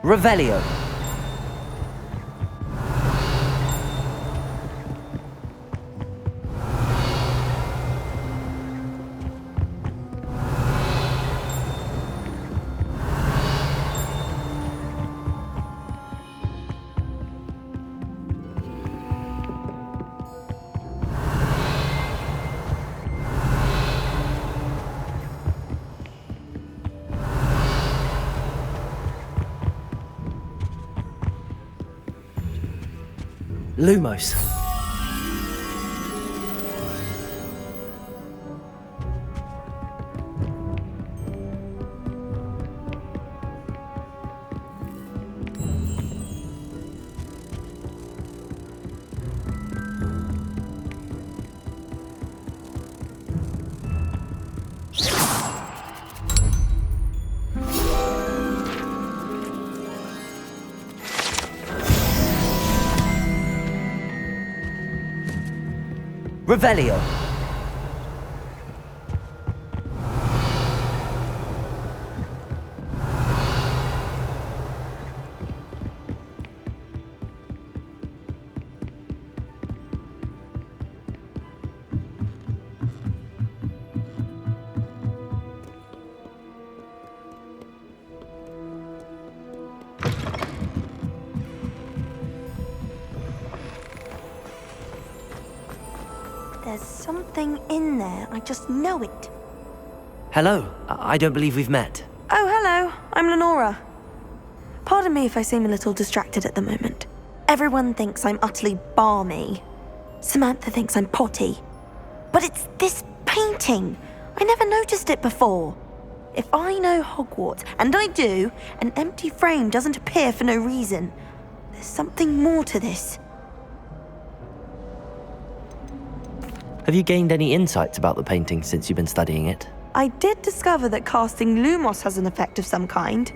Revelio. Lumos. Revelio. There's something in there. I just know it. Hello. I don't believe we've met. Oh, hello. I'm Lenora. Pardon me if I seem a little distracted at the moment. Everyone thinks I'm utterly balmy. Samantha thinks I'm potty. But it's this painting. I never noticed it before. If I know Hogwarts, and I do, an empty frame doesn't appear for no reason. There's something more to this. Have you gained any insights about the painting since you've been studying it? I did discover that casting Lumos has an effect of some kind,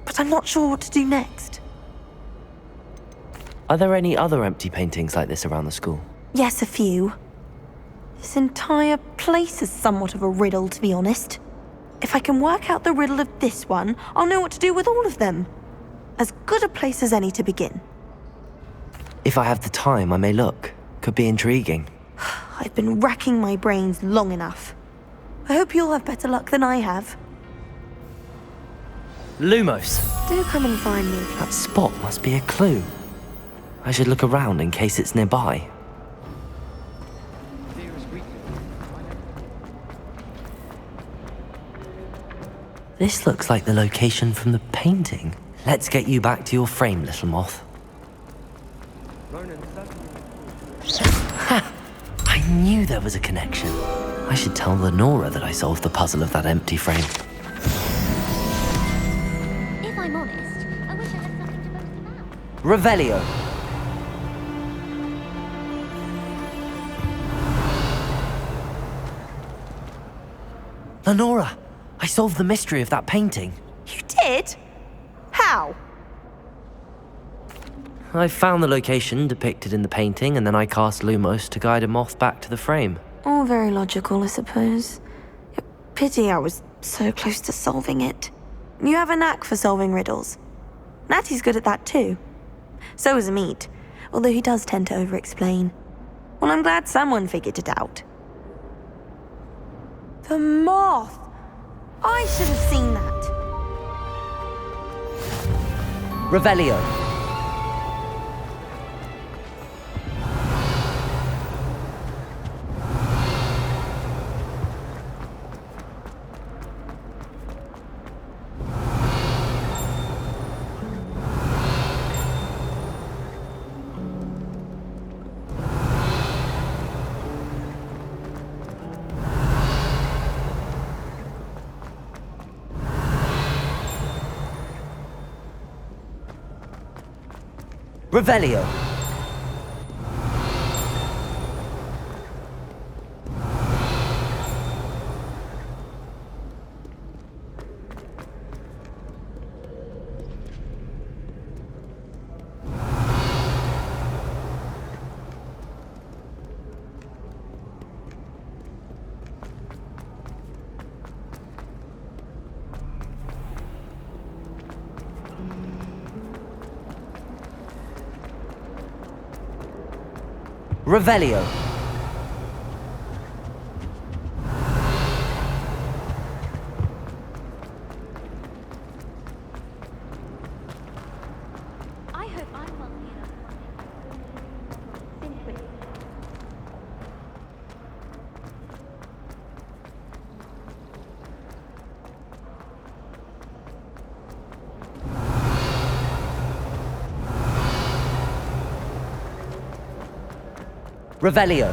but I'm not sure what to do next. Are there any other empty paintings like this around the school? Yes, a few. This entire place is somewhat of a riddle, to be honest. If I can work out the riddle of this one, I'll know what to do with all of them. As good a place as any to begin. If I have the time, I may look. Could be intriguing. I've been racking my brains long enough. I hope you'll have better luck than I have. Lumos. Do come and find me. That spot must be a clue. I should look around in case it's nearby. This looks like the location from the painting. Let's get you back to your frame, little moth. Ha! I knew there was a connection. I should tell Lenora that I solved the puzzle of that empty frame. If I'm honest, I wish I had something to boast about. Revelio. Lenora, I solved the mystery of that painting. You did? How? I found the location depicted in the painting, and then I cast Lumos to guide a moth back to the frame. All very logical, I suppose. Pity I was so close to solving it. You have a knack for solving riddles. Natty's good at that too. So is Amit, although he does tend to over-explain. Well, I'm glad someone figured it out. The moth! I should have seen that. Revelio. Revelio. Revelio. I hope I'm wealthy enough one day. Simply. Revelio.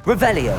Revelio.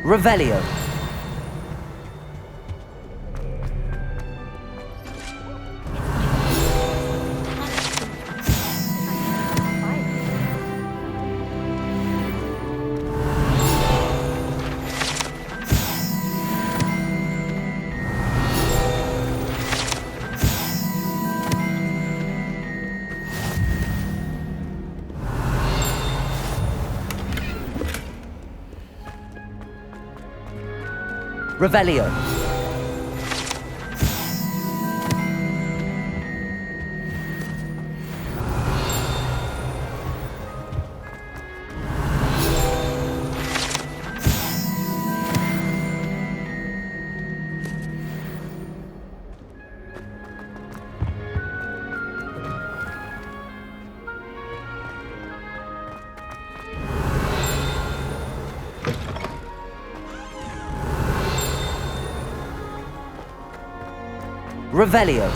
Revelio. Revelio. Revelio.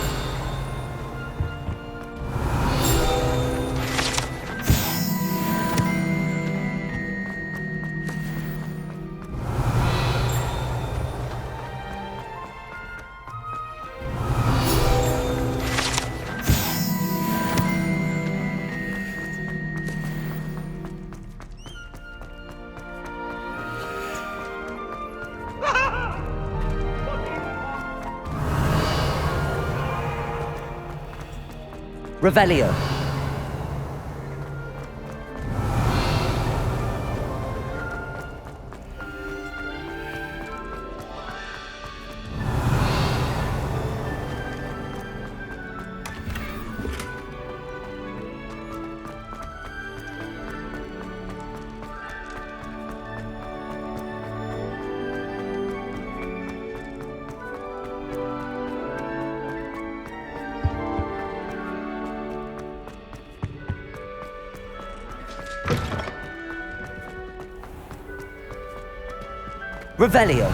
Revelio. Revelio.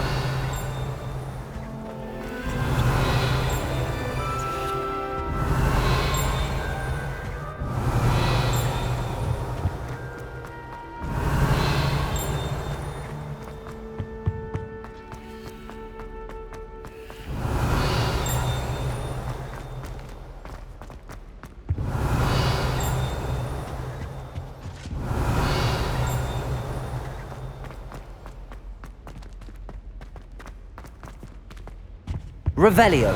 Revelio.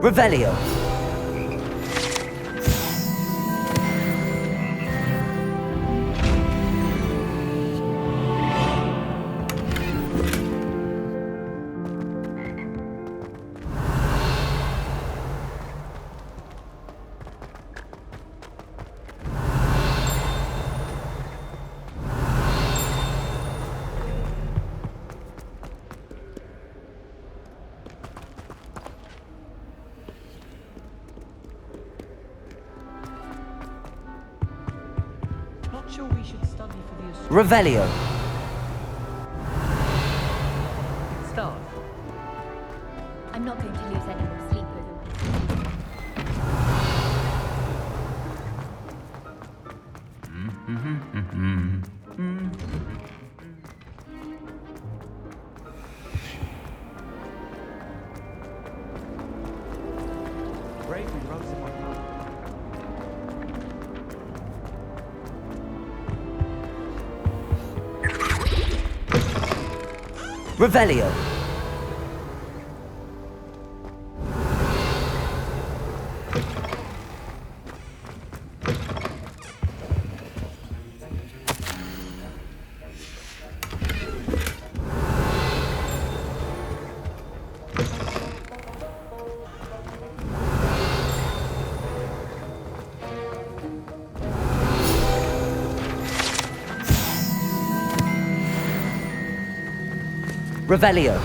Revelio. Sure we should study for the Revelio. Start. I'm not going to lose any more sleep over Raven rose in my mouth. Revelio. Revelio.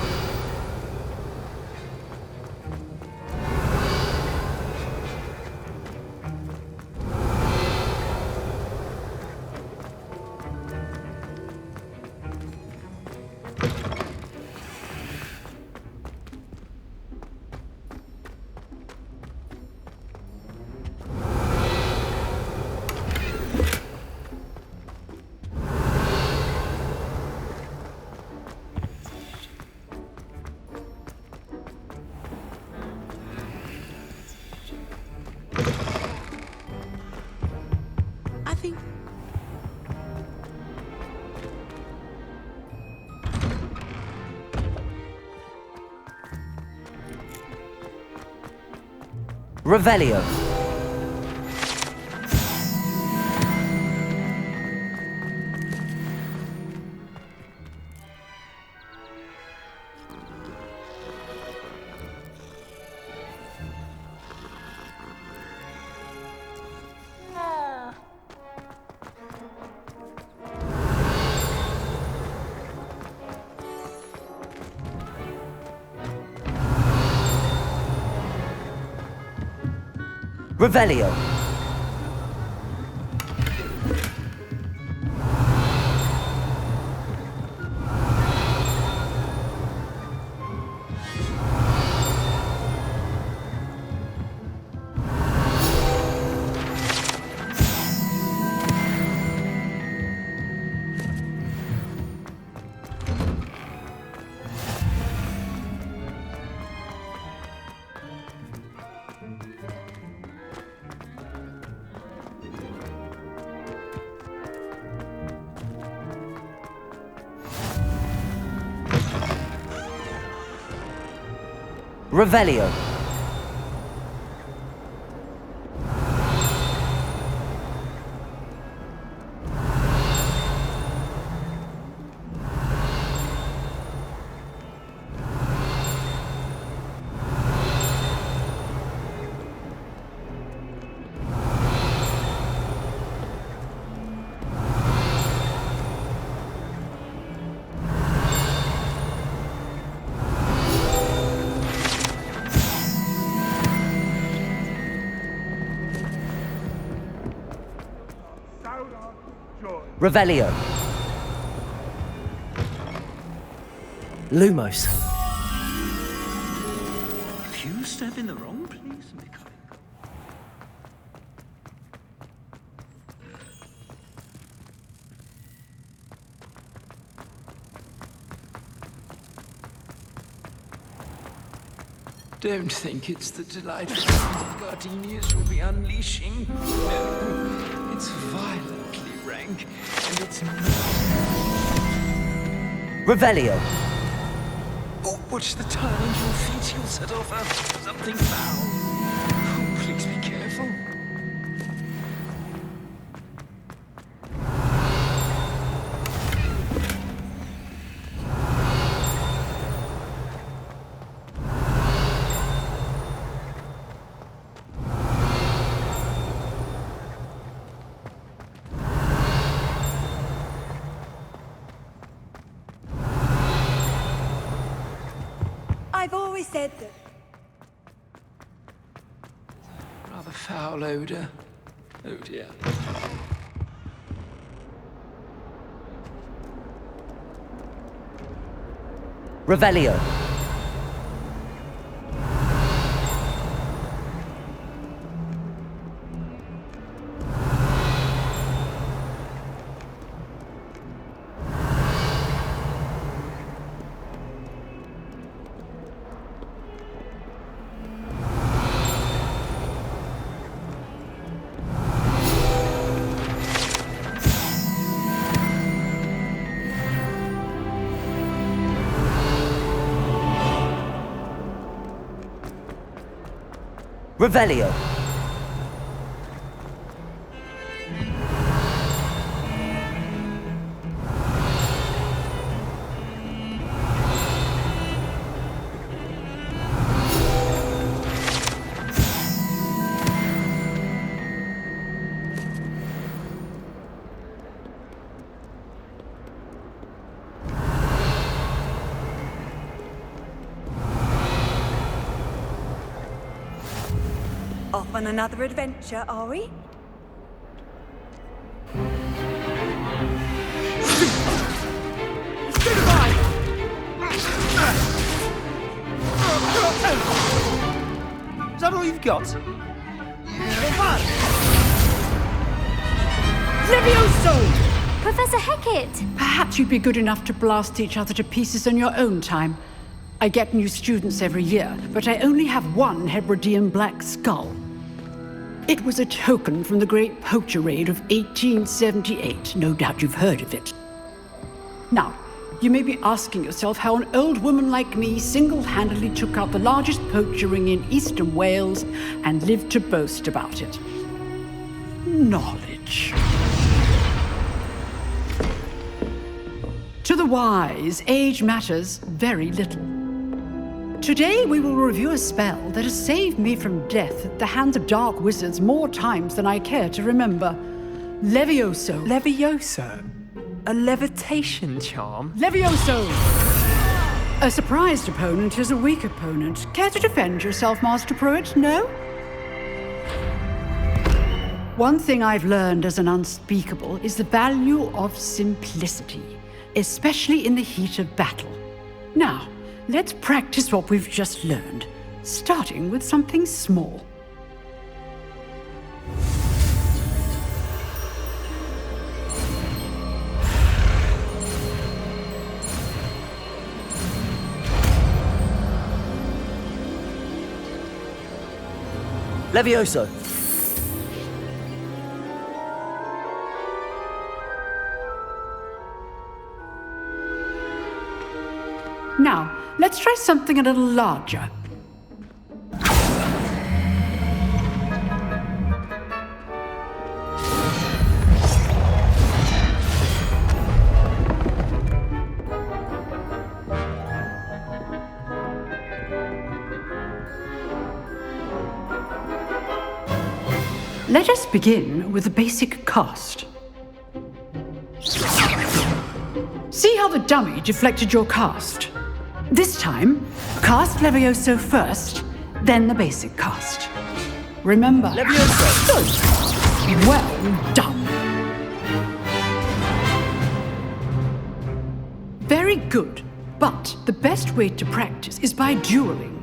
Revelio. Revelio. Revelio. Revelio. Lumos. If you step in the wrong place and become... Don't think it's the delightful sound of gardenias you'll be unleashing. No, it's violently rank, and it's not... Revelio. Oh, watch the tile under your feet, you'll set off something foul. Oh, please be careful. I've always said that. Rather foul odor. Oh dear. Revelio. Revelio. Off on another adventure, are we? Is that all you've got? Levioso! Professor Hecat! Perhaps you'd be good enough to blast each other to pieces on your own time. I get new students every year, but I only have one Hebridean black skull. It was a token from the Great Poacher Raid of 1878. No doubt you've heard of it. Now, you may be asking yourself how an old woman like me single-handedly took out the largest poacher ring in eastern Wales and lived to boast about it. Knowledge. To the wise, age matters very little. Today we will review a spell that has saved me from death at the hands of dark wizards more times than I care to remember. Levioso. Levioso? A levitation charm? Levioso! A surprised opponent is a weak opponent. Care to defend yourself, Master Pruitt? No? One thing I've learned as an unspeakable is the value of simplicity, especially in the heat of battle. Now, let's practice what we've just learned, starting with something small. Levioso! Now, let's try something a little larger. Let us begin with the basic cast. See how the dummy deflected your cast? This time, cast Levioso first, then the basic cast. Remember... Levioso! Good. Well done. Very good, but the best way to practice is by dueling.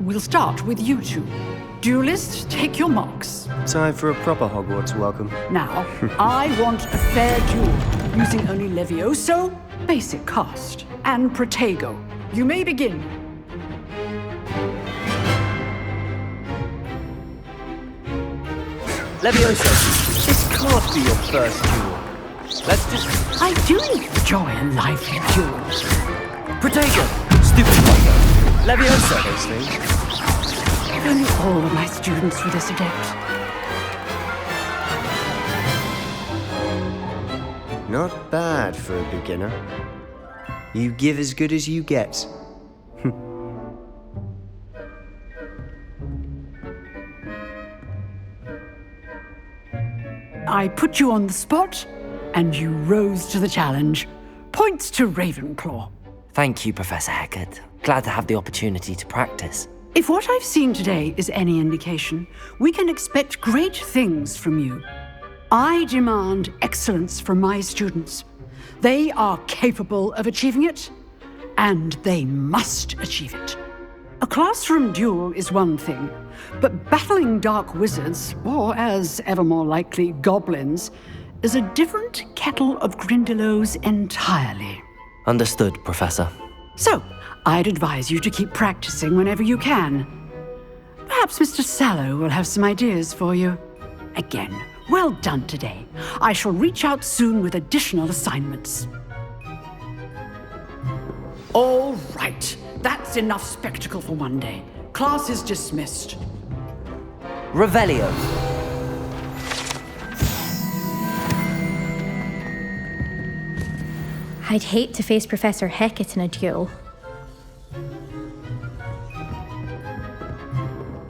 We'll start with you two. Duelists, take your marks. Time for a proper Hogwarts welcome. Now, I want a fair duel, using only Levioso, basic cast, and Protego. You may begin. Levioso, this can't be your first duel. Let's just... I do enjoy a lively duel. Protego, stupid fucker. Levioso, those things. If only all of my students were this adept. Not bad for a beginner. You give as good as you get. I put you on the spot, and you rose to the challenge. Points to Ravenclaw. Thank you, Professor Hecat. Glad to have the opportunity to practice. If what I've seen today is any indication, we can expect great things from you. I demand excellence from my students. They are capable of achieving it, and they must achieve it. A classroom duel is one thing, but battling dark wizards, or as ever more likely, goblins, is a different kettle of Grindylows entirely. Understood, Professor. So, I'd advise you to keep practicing whenever you can. Perhaps Mr. Sallow will have some ideas for you. Again, well done today. I shall reach out soon with additional assignments. All right, that's enough spectacle for one day. Class is dismissed. Revelio. I'd hate to face Professor Hecat in a duel.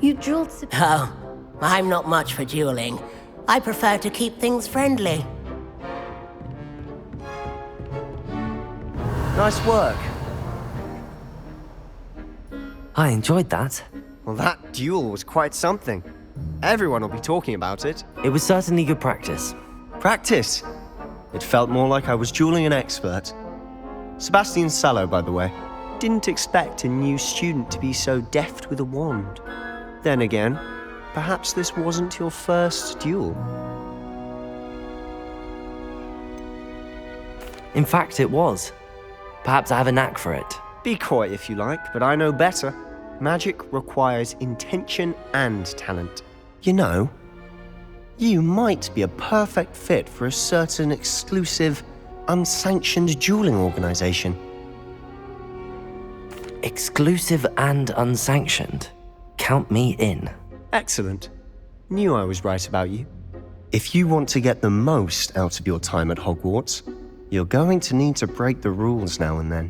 You dueled... Oh, I'm not much for dueling. I prefer to keep things friendly. Nice work. I enjoyed that. Well, that duel was quite something. Everyone will be talking about it. It was certainly good practice. Practice? It felt more like I was dueling an expert. Sebastian Sallow, by the way. Didn't expect a new student to be so deft with a wand. Then again, perhaps this wasn't your first duel. In fact, it was. Perhaps I have a knack for it. Be coy if you like, but I know better. Magic requires intention and talent. You know, you might be a perfect fit for a certain exclusive unsanctioned dueling organization. Exclusive and unsanctioned. Count me in. Excellent. Knew I was right about you. If you want to get the most out of your time at Hogwarts, you're going to need to break the rules now and then.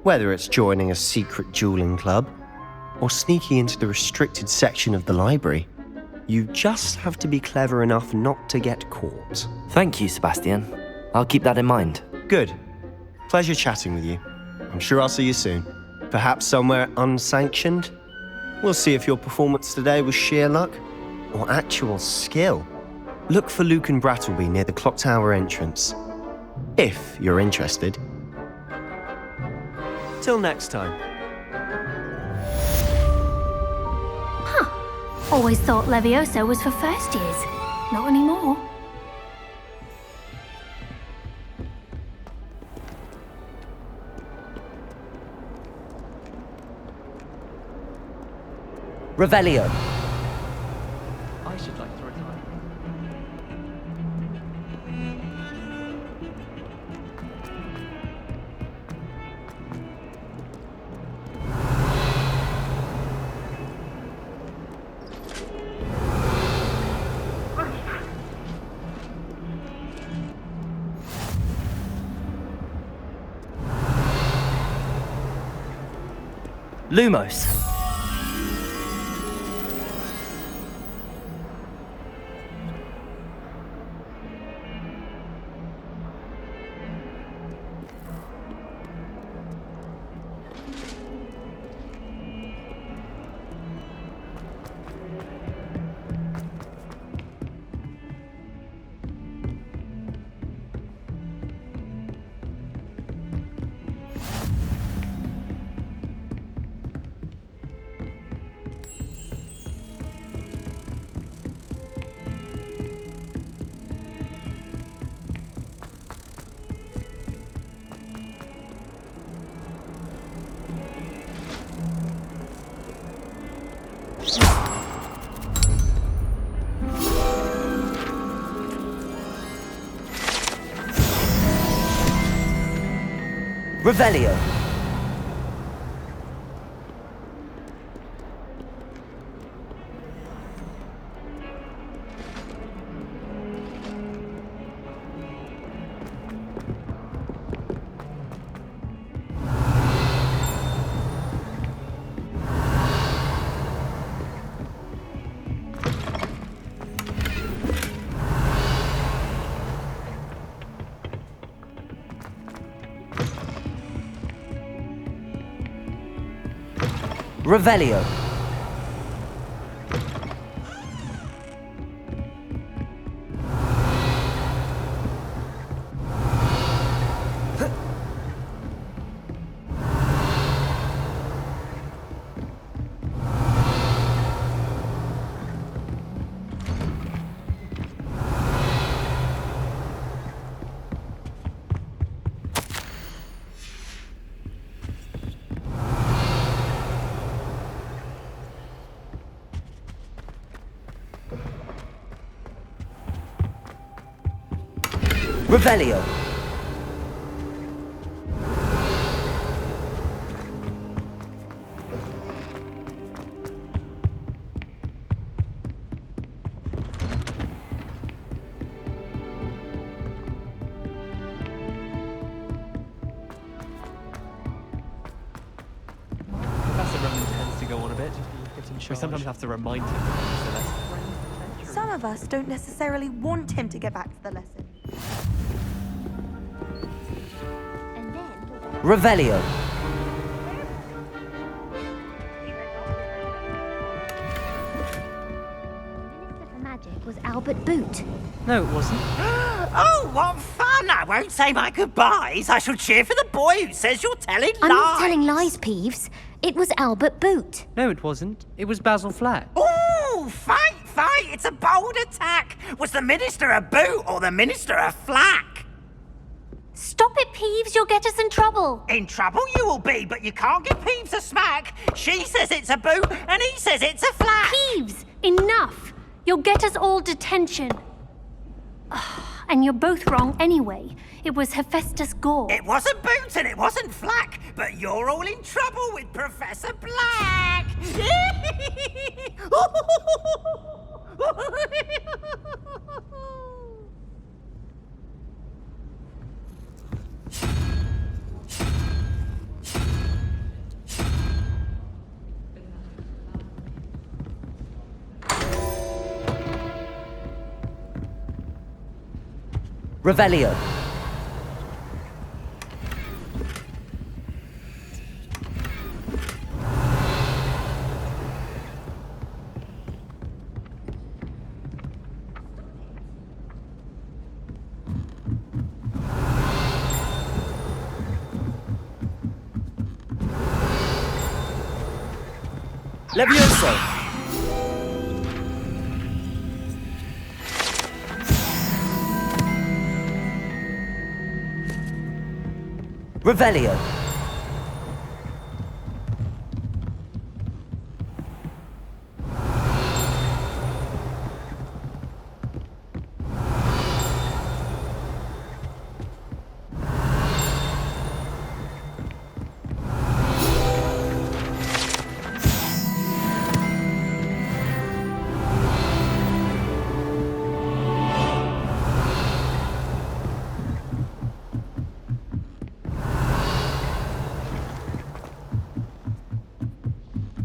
Whether it's joining a secret dueling club, or sneaking into the restricted section of the library, you just have to be clever enough not to get caught. Thank you, Sebastian. I'll keep that in mind. Good. Pleasure chatting with you. I'm sure I'll see you soon. Perhaps somewhere unsanctioned? We'll see if your performance today was sheer luck or actual skill. Look for Luke and Brattleby near the clock tower entrance, if you're interested. Till next time. Always thought Levioso was for first years. Not anymore. Revelio. I should like to retire. Lumos. Revelio. Revelio. Revelio. Professor Roman tends to go on a bit. We sometimes have to remind him. Some of us don't necessarily want him to get back to the lesson. Revelio. Minister for Magic was Albert Boot. No, it wasn't. Oh, what fun! I won't say my goodbyes. I shall cheer for the boy who says you're telling lies. I'm not telling lies, Peeves. It was Albert Boot. No, it wasn't. It was Basil Flack. Ooh, fight! It's a bold attack. Was the Minister a boot or the Minister a flack? Stop it, Peeves. You'll get us in trouble. In trouble you will be, but you can't give Peeves a smack. She says it's a boot and he says it's a flack. Peeves, enough. You'll get us all detention. And you're both wrong anyway. It was Hephaestus Gore. It wasn't Boot and it wasn't Flack, but you're all in trouble with Professor Black! Revelio. Levioso. Revelio.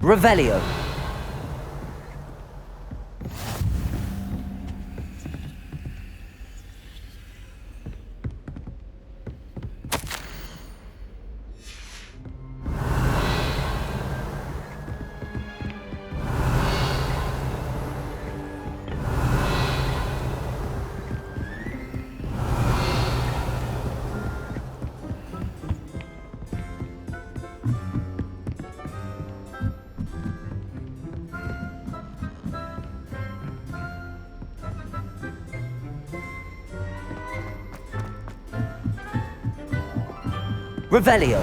Revelio. Revelio.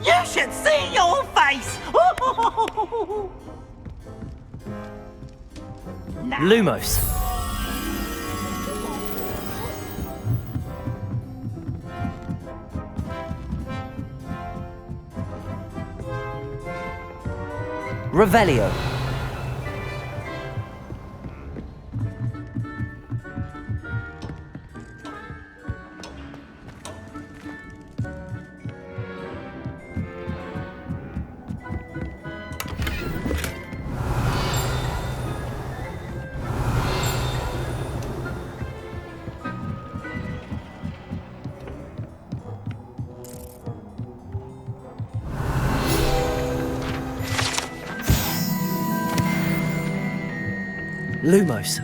You should see your face! Lumos. Revelio. Lumos.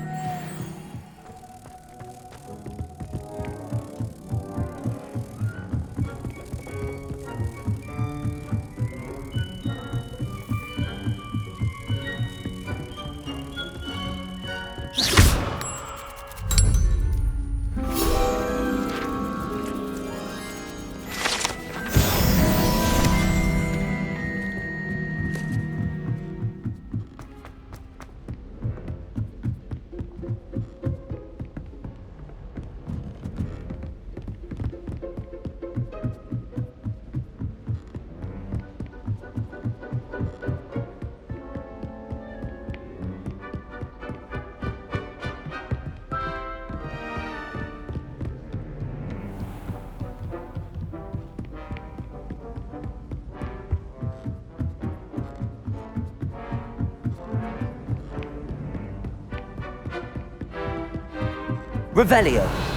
Revelio.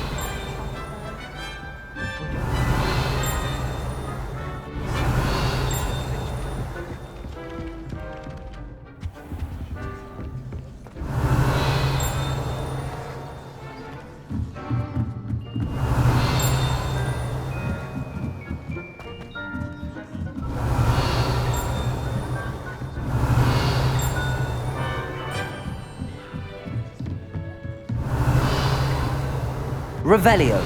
Revelio.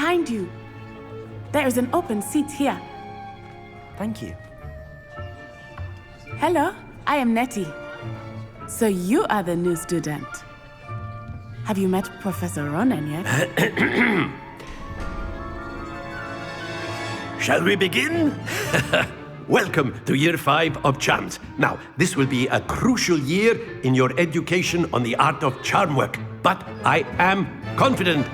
behind you. There is an open seat here. Thank you. Hello, I am Nettie. So you are the new student. Have you met Professor Ronan yet? Shall we begin? Welcome to Year 5 of Charms. Now, this will be a crucial year in your education on the art of charm work, but I am confident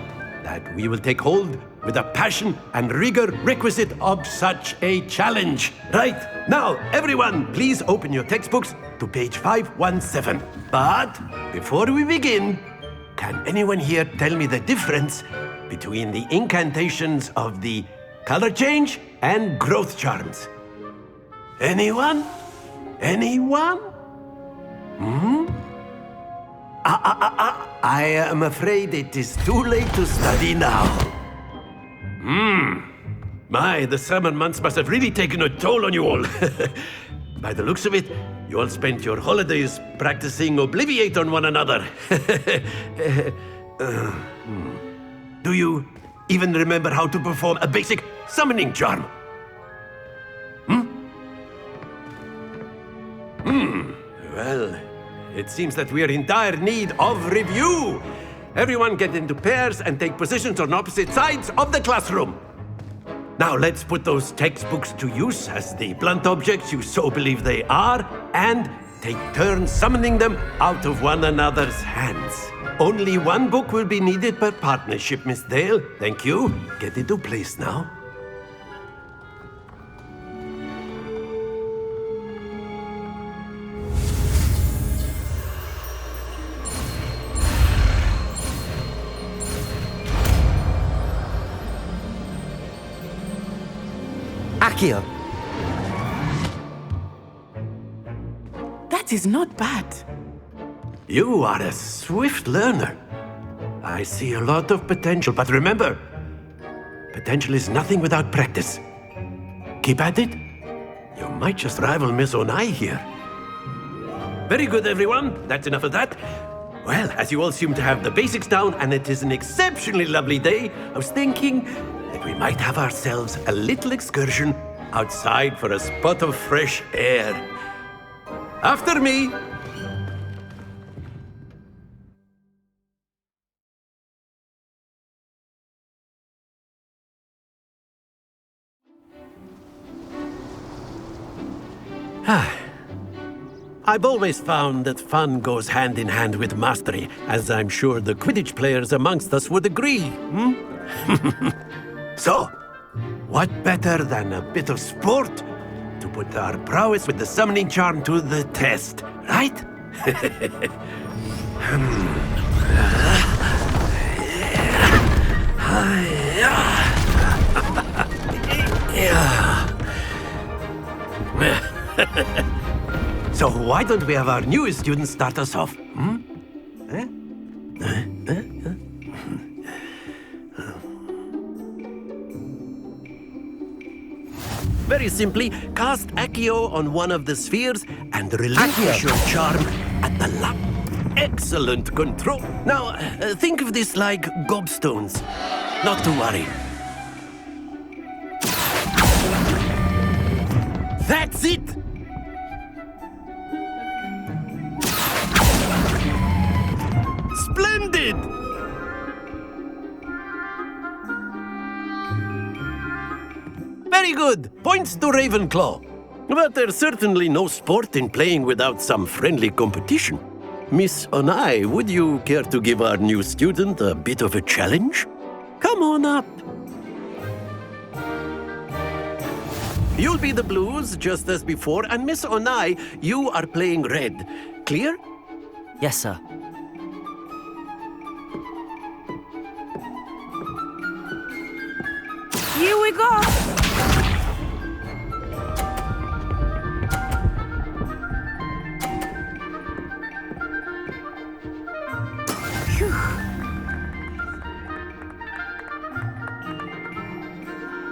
that we will take hold with the passion and rigor requisite of such a challenge. Right, now, everyone, please open your textbooks to page 517. But before we begin, can anyone here tell me the difference between the incantations of the color change and growth charms? Anyone? Anyone? I am afraid it is too late to study now. My, the summer months must have really taken a toll on you all. By the looks of it, you all spent your holidays practicing Obliviate on one another. Do you even remember how to perform a basic summoning charm? Well, it seems that we are in dire need of review. Everyone get into pairs and take positions on opposite sides of the classroom. Now let's put those textbooks to use as the blunt objects you so believe they are, and take turns summoning them out of one another's hands. Only one book will be needed per partnership, Miss Dale. Thank you. Get into place now. Accio! That is not bad. You are a swift learner. I see a lot of potential, but remember, potential is nothing without practice. Keep at it. You might just rival Miss Onai here. Very good, everyone. That's enough of that. Well, as you all seem to have the basics down, and it is an exceptionally lovely day, I was thinking that we might have ourselves a little excursion outside for a spot of fresh air. After me! I've always found that fun goes hand in hand with mastery, as I'm sure the Quidditch players amongst us would agree. So, what better than a bit of sport to put our prowess with the summoning charm to the test, right? So why don't we have our newest student start us off? Very simply, cast Accio on one of the spheres and relinquish your charm at the lap. Excellent control. Now, think of this like gobstones. Not to worry. That's it! Splendid! Very good. Points to Ravenclaw. But there's certainly no sport in playing without some friendly competition. Miss Onai, would you care to give our new student a bit of a challenge? Come on up. You'll be the blues, just as before, and Miss Onai, you are playing red. Clear? Yes, sir. Here we go!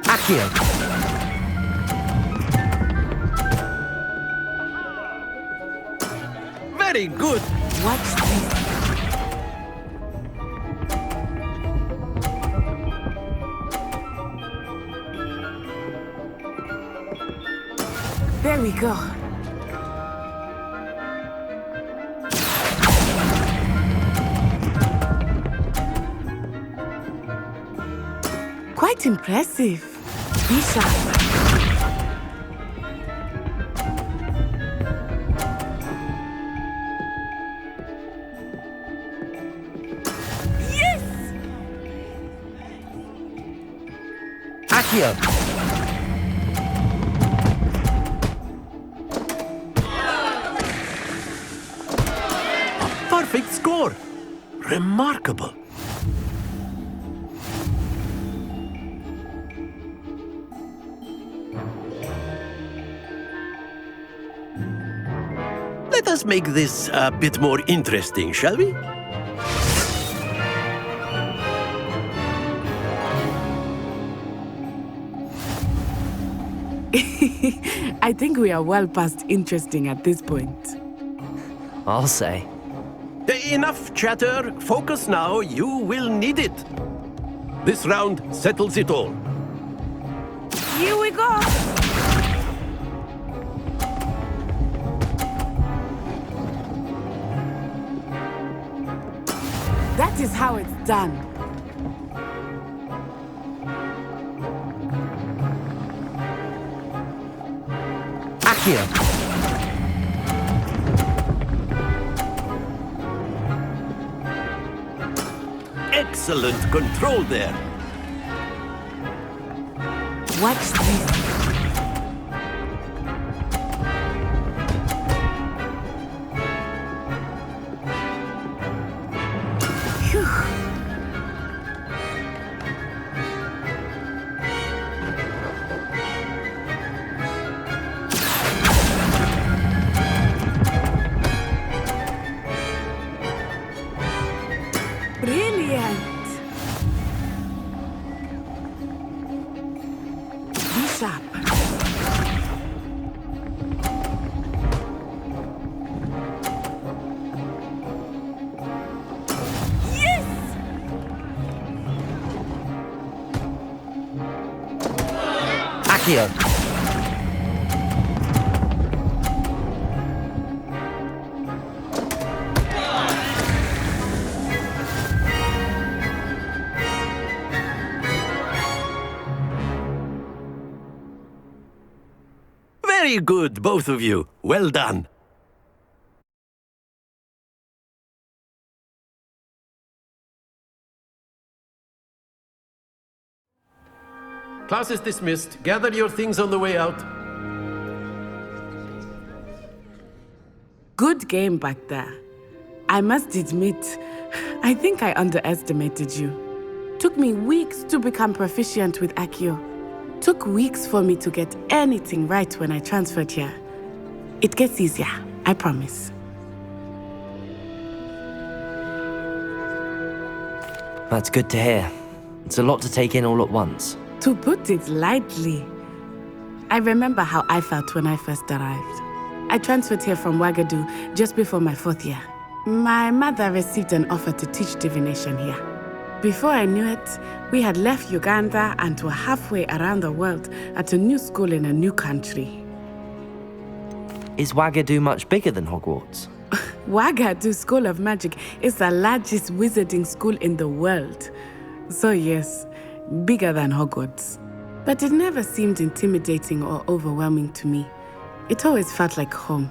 Accio! Very good! Watch this. go. Quite impressive. Be sharp. Accio! Perfect score! Remarkable. Let us make this a bit more interesting, shall we? I think we are well past interesting at this point. I'll say. Enough chatter. Focus now. You will need it. This round settles it all. Here we go! That is how it's done. Accio! Excellent control there. Watch this. Brilliant! Be sharp. Yes! Accio! Very good, both of you. Well done. Class is dismissed. Gather your things on the way out. Good game back there. I must admit, I think I underestimated you. Took me weeks to become proficient with Accio. Took weeks for me to get anything right when I transferred here. It gets easier, I promise. That's good to hear. It's a lot to take in all at once. To put it lightly, I remember how I felt when I first arrived. I transferred here from Ouagadougou just before my 4th year. My mother received an offer to teach divination here. Before I knew it, we had left Uganda and were halfway around the world at a new school in a new country. Is Ouagadougou much bigger than Hogwarts? Ouagadougou School of Magic is the largest wizarding school in the world. So yes, bigger than Hogwarts. But it never seemed intimidating or overwhelming to me. It always felt like home.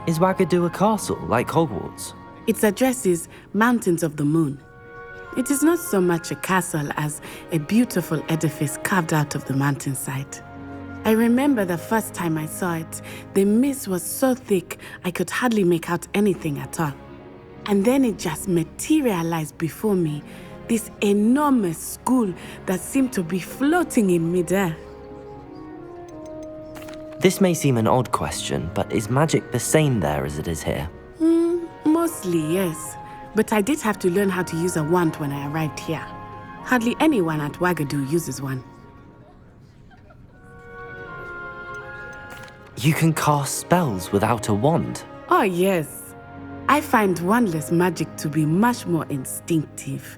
Is Ouagadougou a castle, like Hogwarts? Its address is Mountains of the Moon. It is not so much a castle as a beautiful edifice carved out of the mountainside. I remember the first time I saw it, the mist was so thick I could hardly make out anything at all. And then it just materialized before me, this enormous school that seemed to be floating in midair. This may seem an odd question, but is magic the same there as it is here? Mostly, yes. But I did have to learn how to use a wand when I arrived here. Hardly anyone at Ouagadougou uses one. You can cast spells without a wand? Oh, yes. I find wandless magic to be much more instinctive.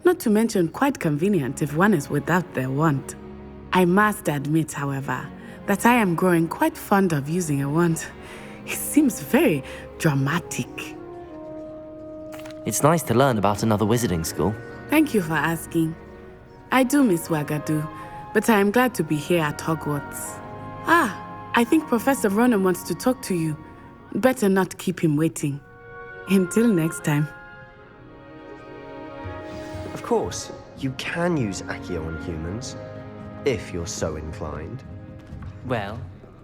Not to mention quite convenient if one is without their wand. I must admit, however, that I am growing quite fond of using a wand. It seems very dramatic. It's nice to learn about another wizarding school. Thank you for asking. I do miss Wagadu, but I am glad to be here at Hogwarts. I think Professor Ronan wants to talk to you. Better not keep him waiting. Until next time. Of course, you can use Accio on humans, if you're so inclined. Well,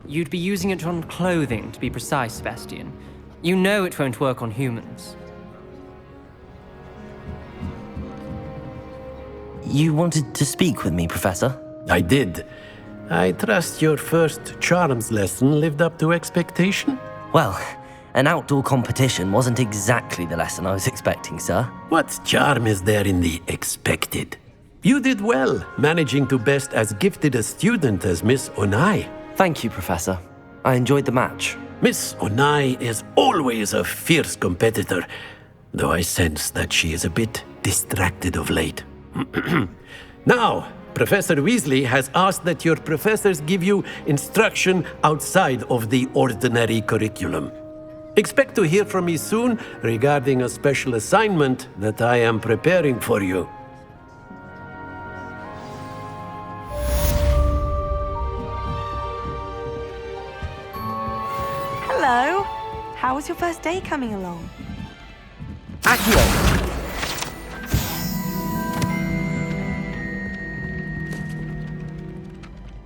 you'd be using it on clothing, to be precise, Sebastian. You know it won't work on humans. You wanted to speak with me, Professor? I did. I trust your first charms lesson lived up to expectation? Well, an outdoor competition wasn't exactly the lesson I was expecting, sir. What charm is there in the expected? You did well, managing to best as gifted a student as Miss Onai. Thank you, Professor. I enjoyed the match. Miss Onai is always a fierce competitor, though I sense that she is a bit distracted of late. Now, Professor Weasley has asked that your professors give you instruction outside of the ordinary curriculum. Expect to hear from me soon regarding a special assignment that I am preparing for you. Hello. How was your first day coming along? Accio!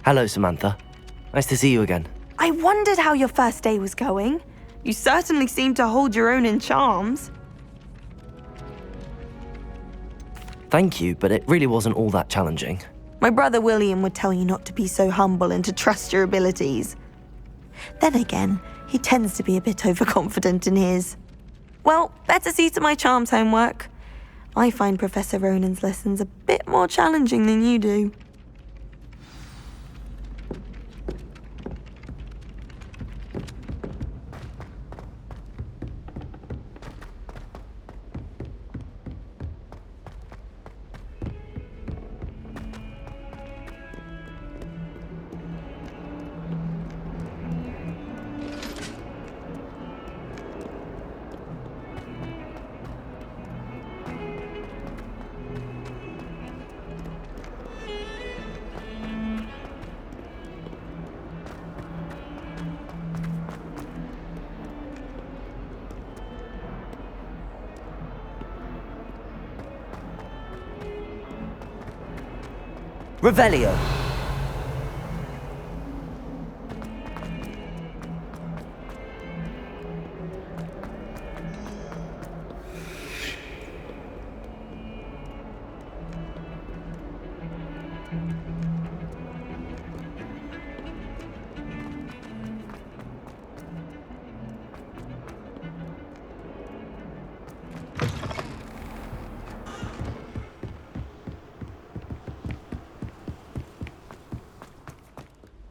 Hello, Samantha. Nice to see you again. I wondered how your first day was going. You certainly seem to hold your own in charms. Thank you, but it really wasn't all that challenging. My brother William would tell you not to be so humble and to trust your abilities. Then again, he tends to be a bit overconfident in his. Well, better see to my charms homework. I find Professor Ronan's lessons a bit more challenging than you do. Revelio.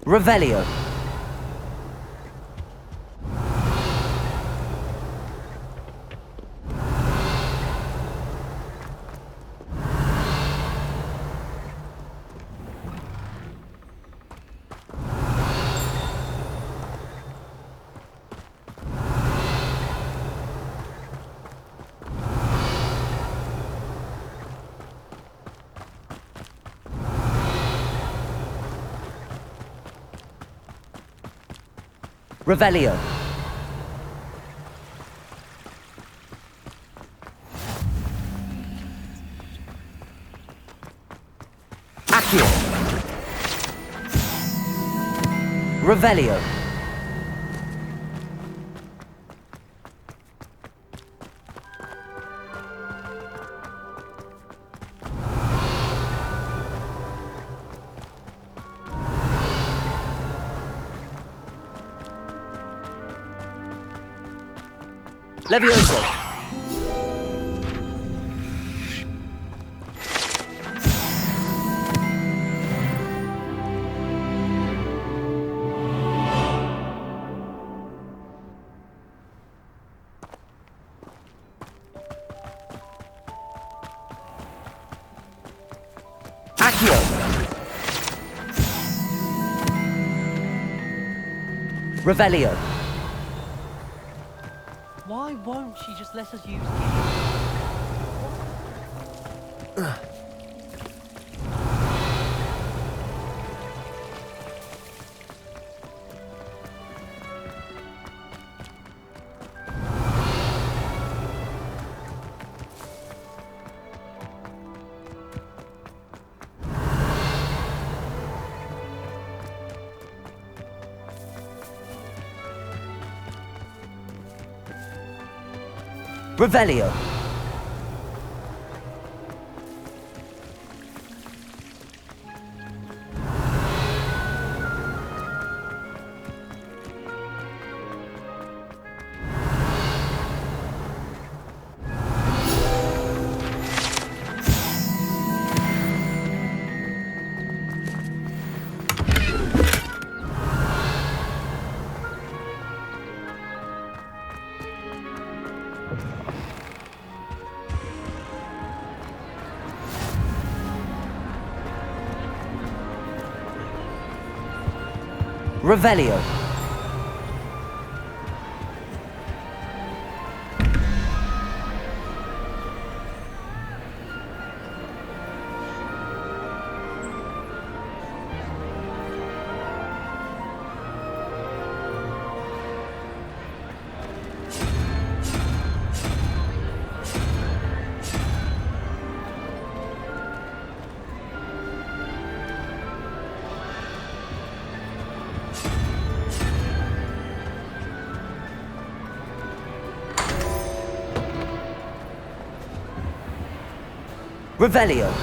Revelio. Revelio. Accio. Revelio. Levioso. Accio. Revelio. Why won't she just let us use Revelio. Revelio. Revelio.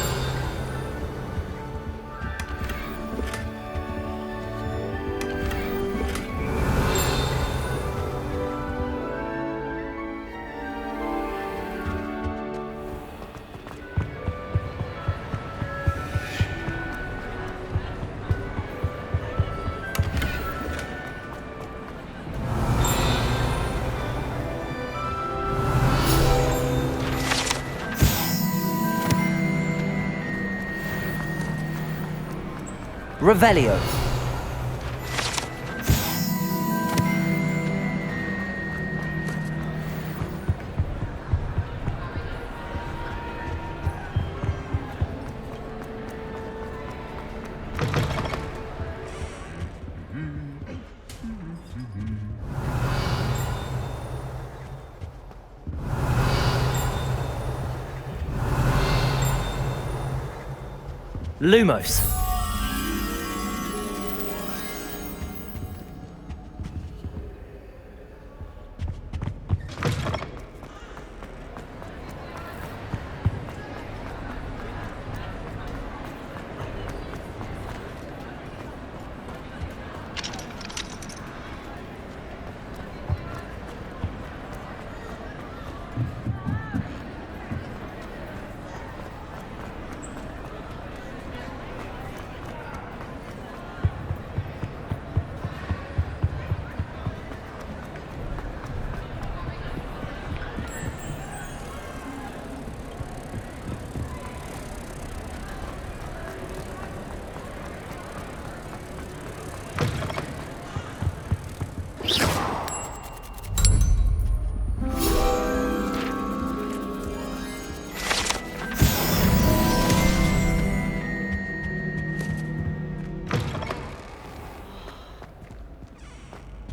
Revelio. Lumos.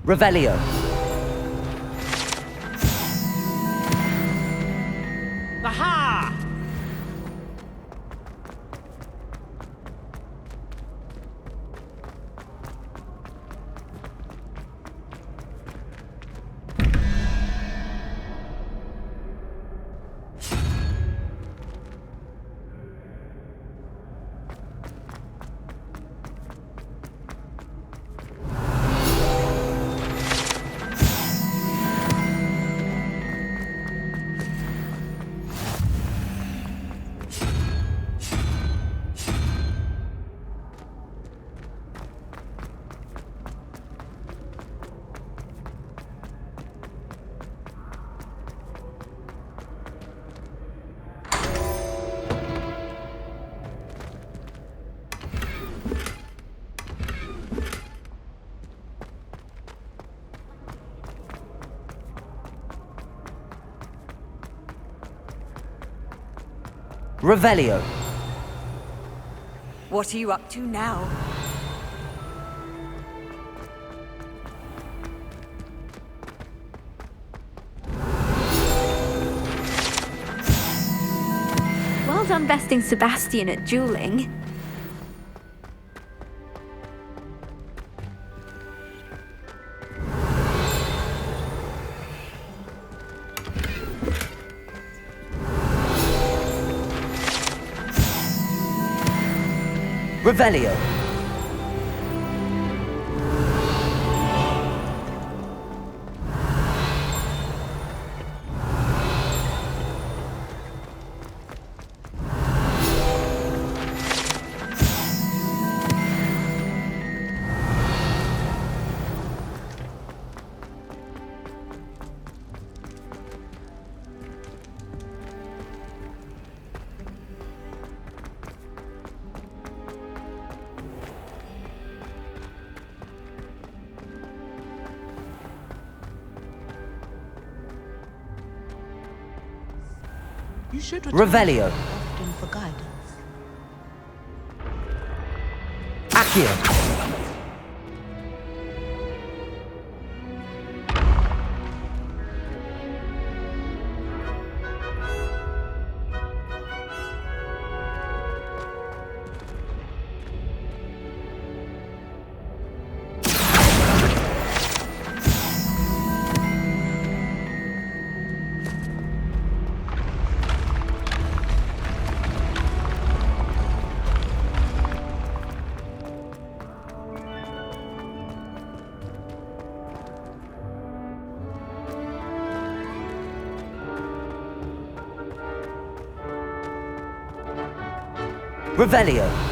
Revelio. Aha! Revelio. What are you up to now? Well done besting Sebastian at dueling. Revelio. You should Revelio. often for guidance. Accio. Revelio.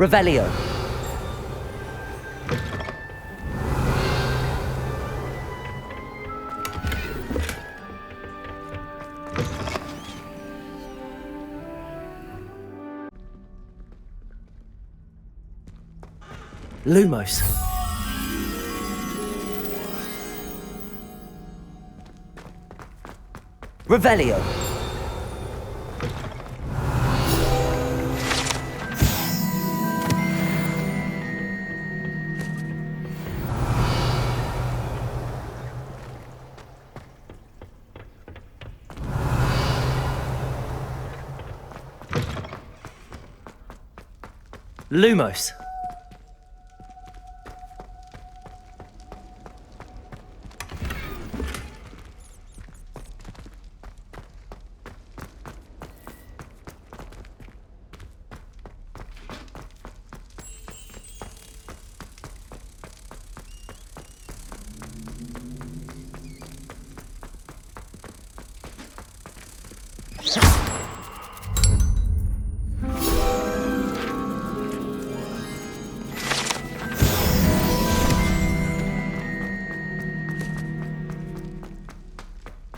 Revelio. Lumos. Revelio. Lumos.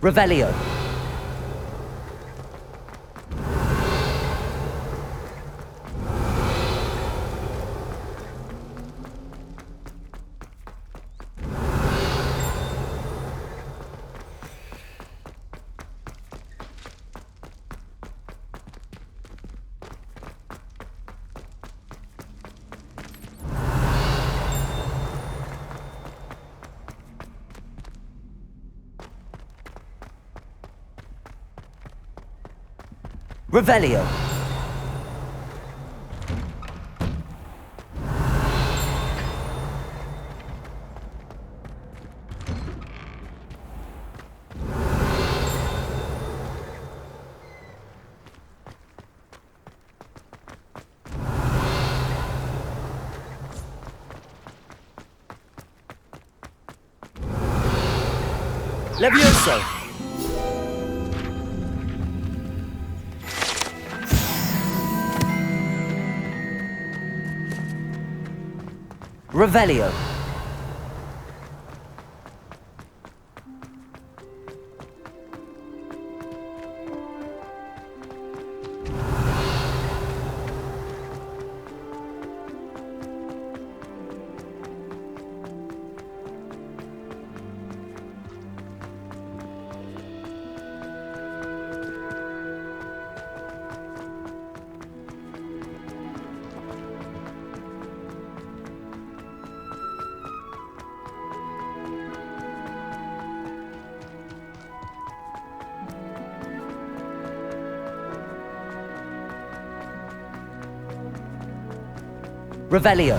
Revelio. Revelio. Levioso! Revelio. Revelio.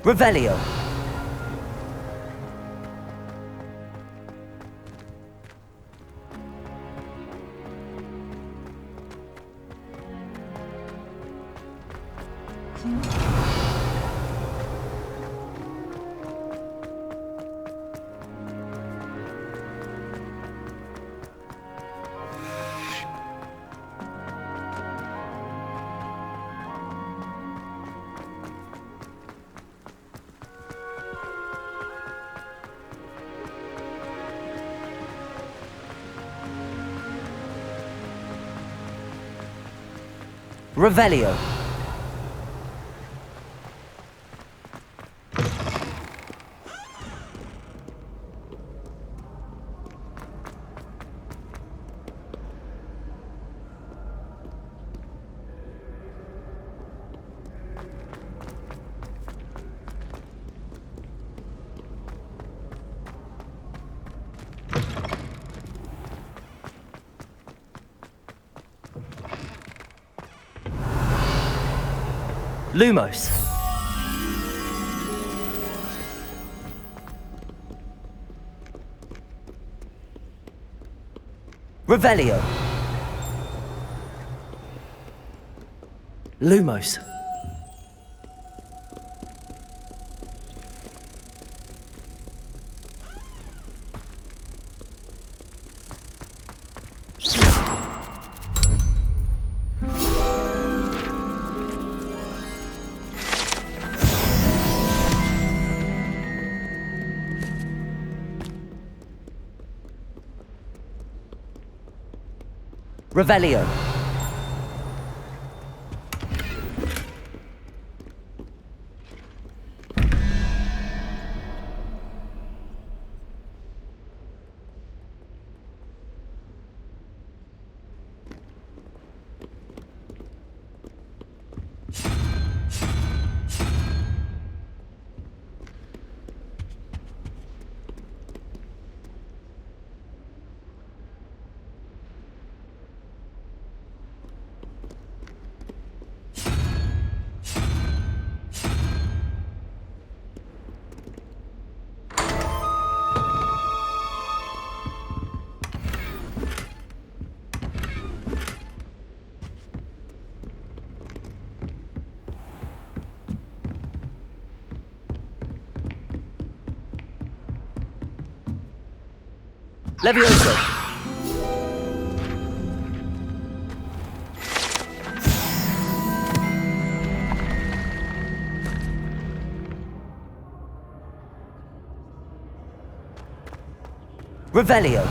Revelio. Revelio. Lumos. Revelio. Lumos. Revelio. Levioso. Revelio.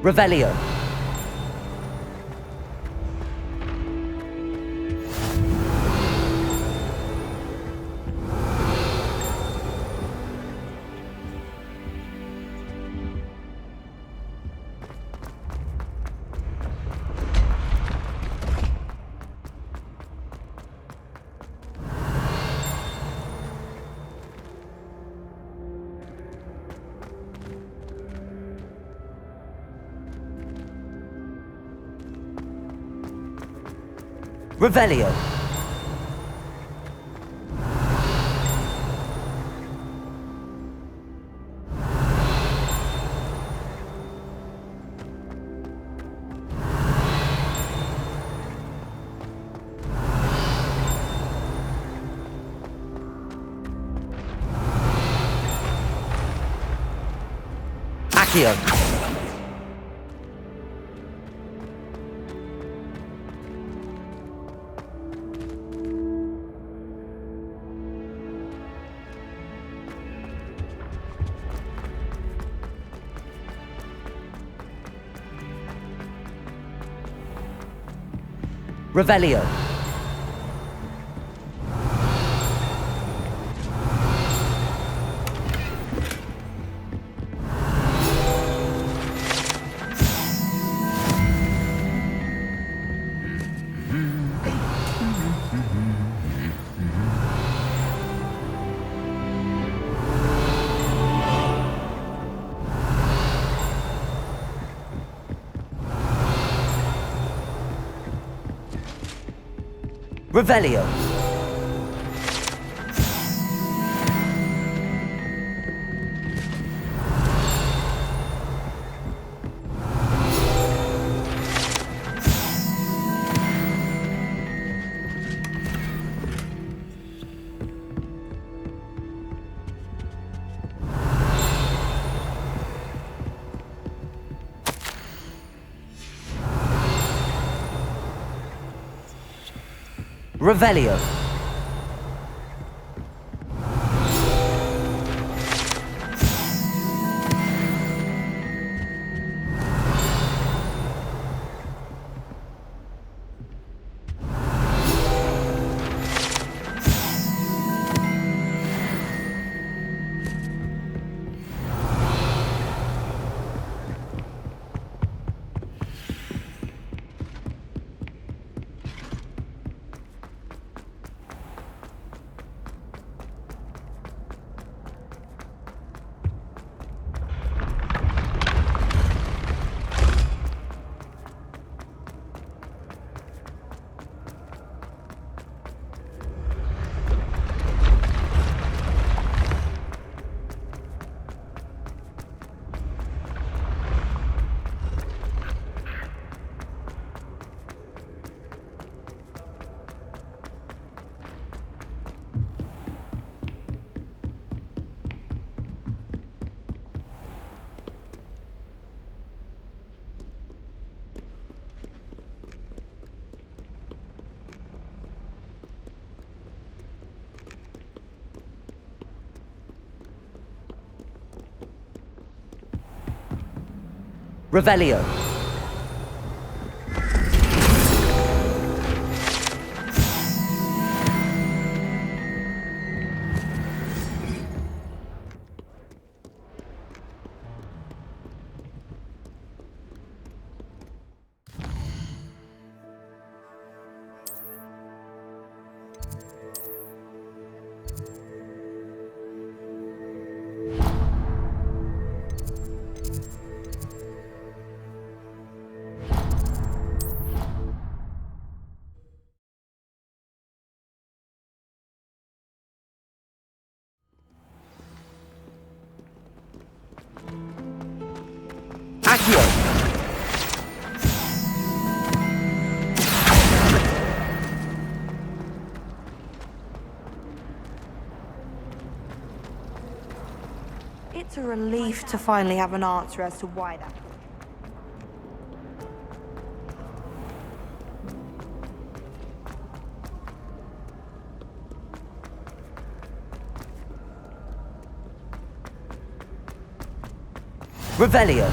Revelio. Revelio. Accio. Revelio. Revelio. Revelio. Revelio. Accio. It's a relief to finally have an answer as to why that. Revelio.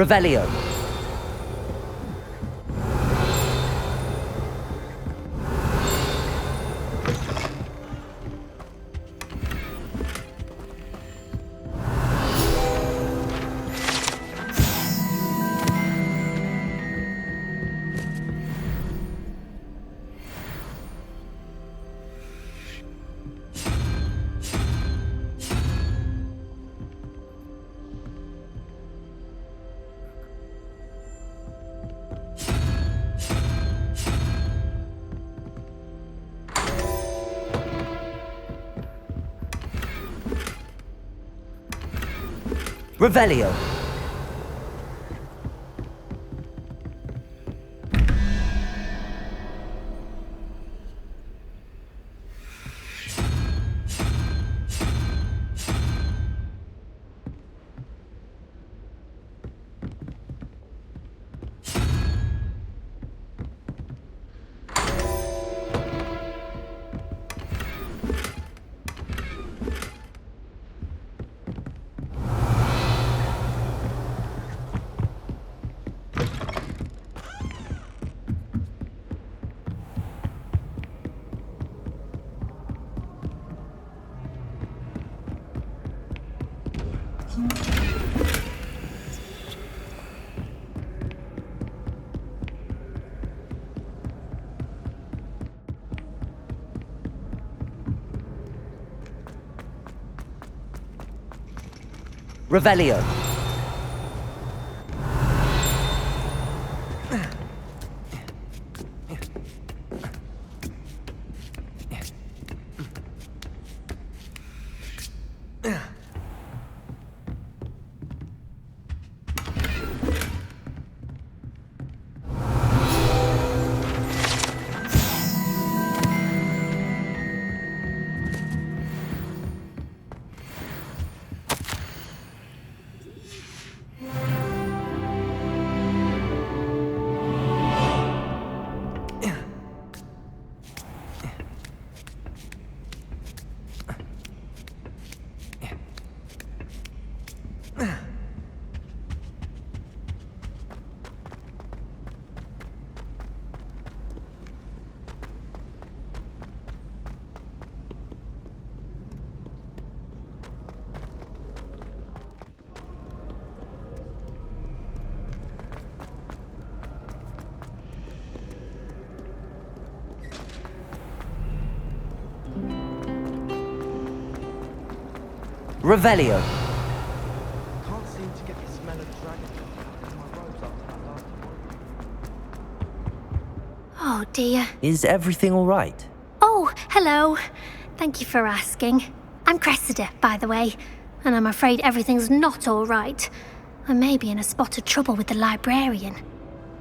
Revelio. Revelio. Revelio. Revelio. Can't seem to get the smell of dragon in my robes after that last one. Oh dear. Is everything all right? Oh, hello. Thank you for asking. I'm Cressida, by the way, and I'm afraid everything's not all right. I may be in a spot of trouble with the librarian.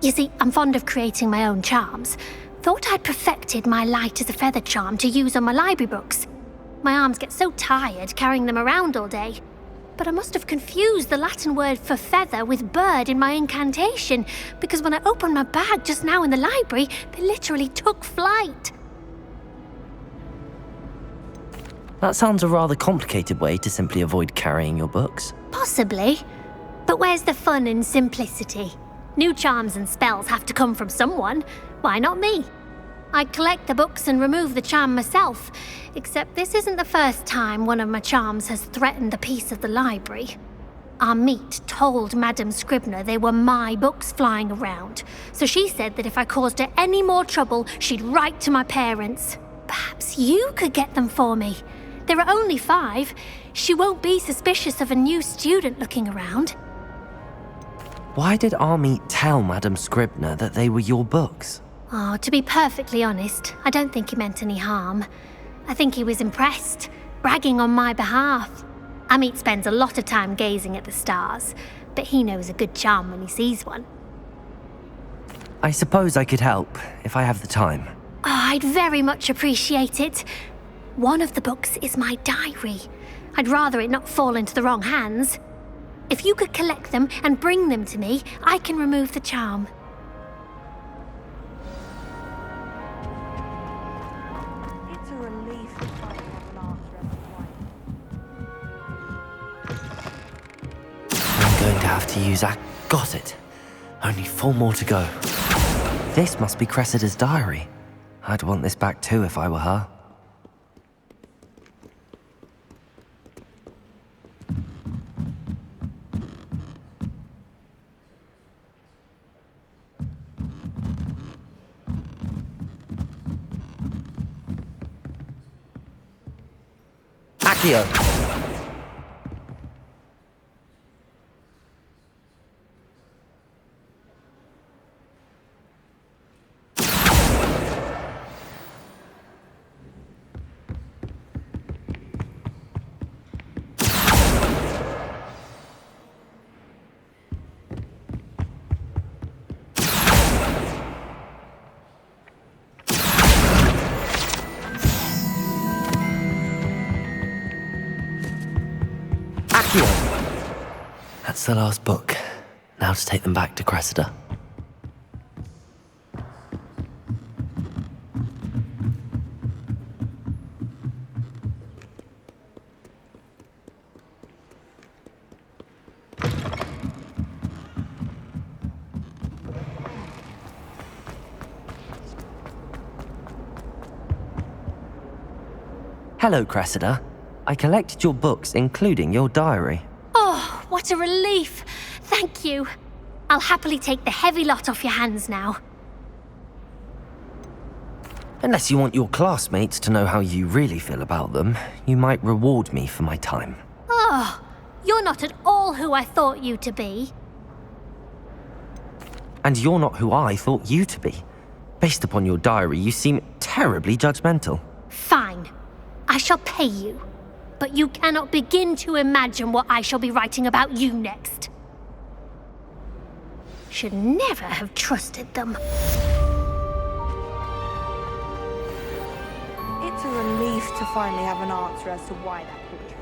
You see, I'm fond of creating my own charms. Thought I'd perfected my light as a feather charm to use on my library books. My arms get so tired carrying them around all day. But I must have confused the Latin word for feather with bird in my incantation, because when I opened my bag just now in the library, they literally took flight. That sounds a rather complicated way to simply avoid carrying your books. Possibly. But where's the fun in simplicity? New charms and spells have to come from someone. Why not me? I collect the books and remove the charm myself, except this isn't the first time one of my charms has threatened the peace of the library. Our meet told Madame Scribner they were my books flying around, so she said that if I caused her any more trouble, she'd write to my parents. Perhaps you could get them for me. There are only 5. She won't be suspicious of a new student looking around. Why did Army tell Madame Scribner that they were your books? Oh, to be perfectly honest, I don't think he meant any harm. I think he was impressed, bragging on my behalf. Amit spends a lot of time gazing at the stars, but he knows a good charm when he sees one. I suppose I could help, if I have the time. Oh, I'd very much appreciate it. One of the books is my diary. I'd rather it not fall into the wrong hands. If you could collect them and bring them to me, I can remove the charm. It's a relief to find one last going to have to use Got it. Only 4 more to go. This must be Cressida's diary. I'd want this back too if I were her. Accio! That's the last book. Now to take them back to Cressida. Hello, Cressida. I collected your books, including your diary. Oh, what a relief. Thank you. I'll happily take the heavy lot off your hands now. Unless you want your classmates to know how you really feel about them, you might reward me for my time. Oh, you're not at all who I thought you to be. And you're not who I thought you to be. Based upon your diary, you seem terribly judgmental. Fine. I shall pay you. But you cannot begin to imagine what I shall be writing about you next. Should never have trusted them. It's a relief to finally have an answer as to why that portrait.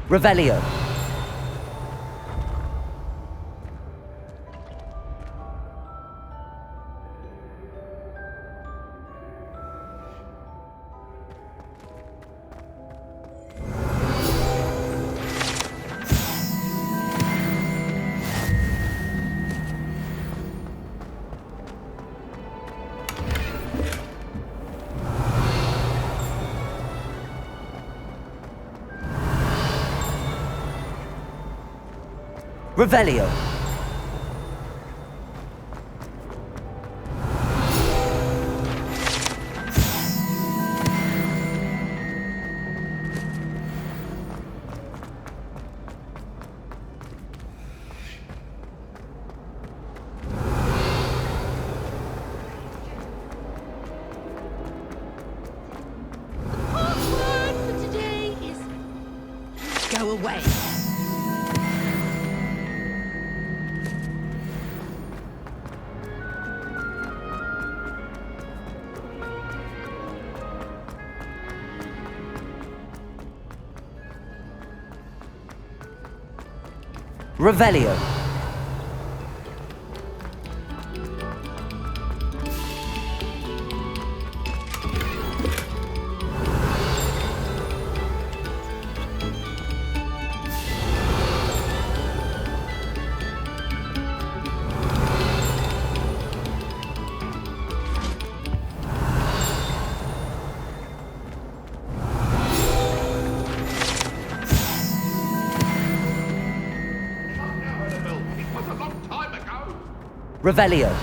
Revelio. Revelio. Password for today is go away. Revelio. Revelio.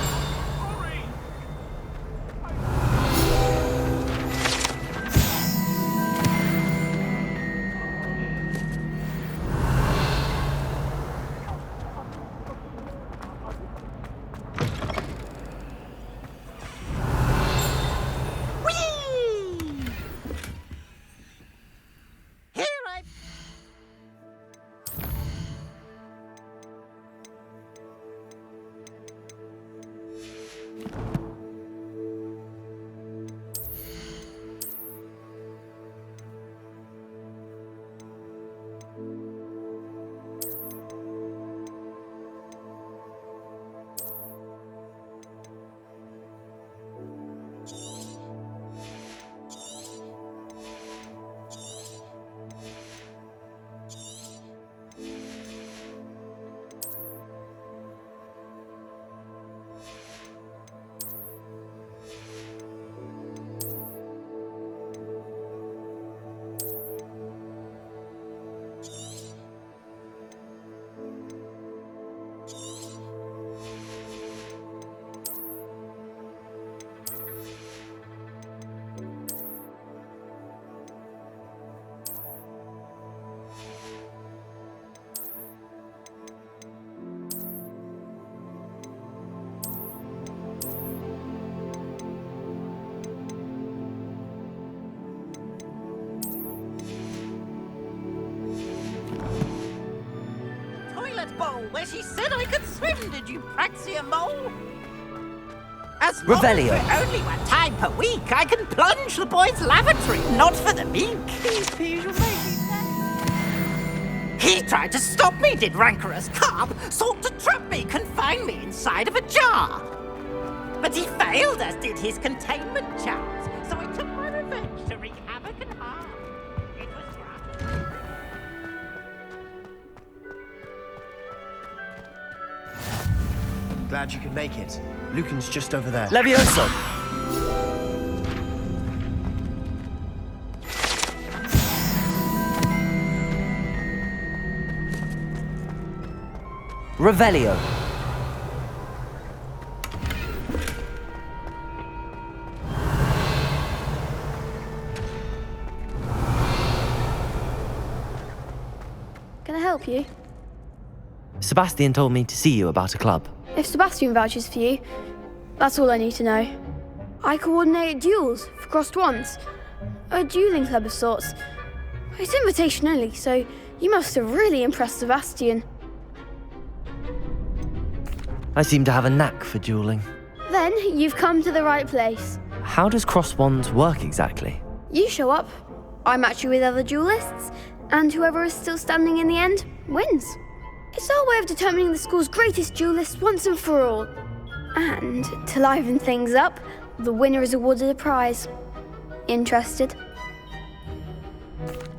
Where she said I could swim, did you praxia mole? As Revelio. For only one time per week, I can plunge the boys' lavatory, not for the meek. He tried to stop me, did rancorous carp, sought to trap me, confine me inside of a jar. But he failed, as did his containment charms, so I took my revenge to wreak havoc and harm. It was right. Glad you could make it. Lucan's just over there. Levioso! Revelio. Can I help you? Sebastian told me to see you about a club. If Sebastian vouches for you, that's all I need to know. I coordinate duels for crossed wands. A dueling club of sorts. It's invitation only, so you must have really impressed Sebastian. I seem to have a knack for dueling. Then you've come to the right place. How does cross wands work exactly? You show up, I match you with other duelists, and whoever is still standing in the end wins. It's our way of determining the school's greatest duelist once and for all. And to liven things up, the winner is awarded a prize. Interested?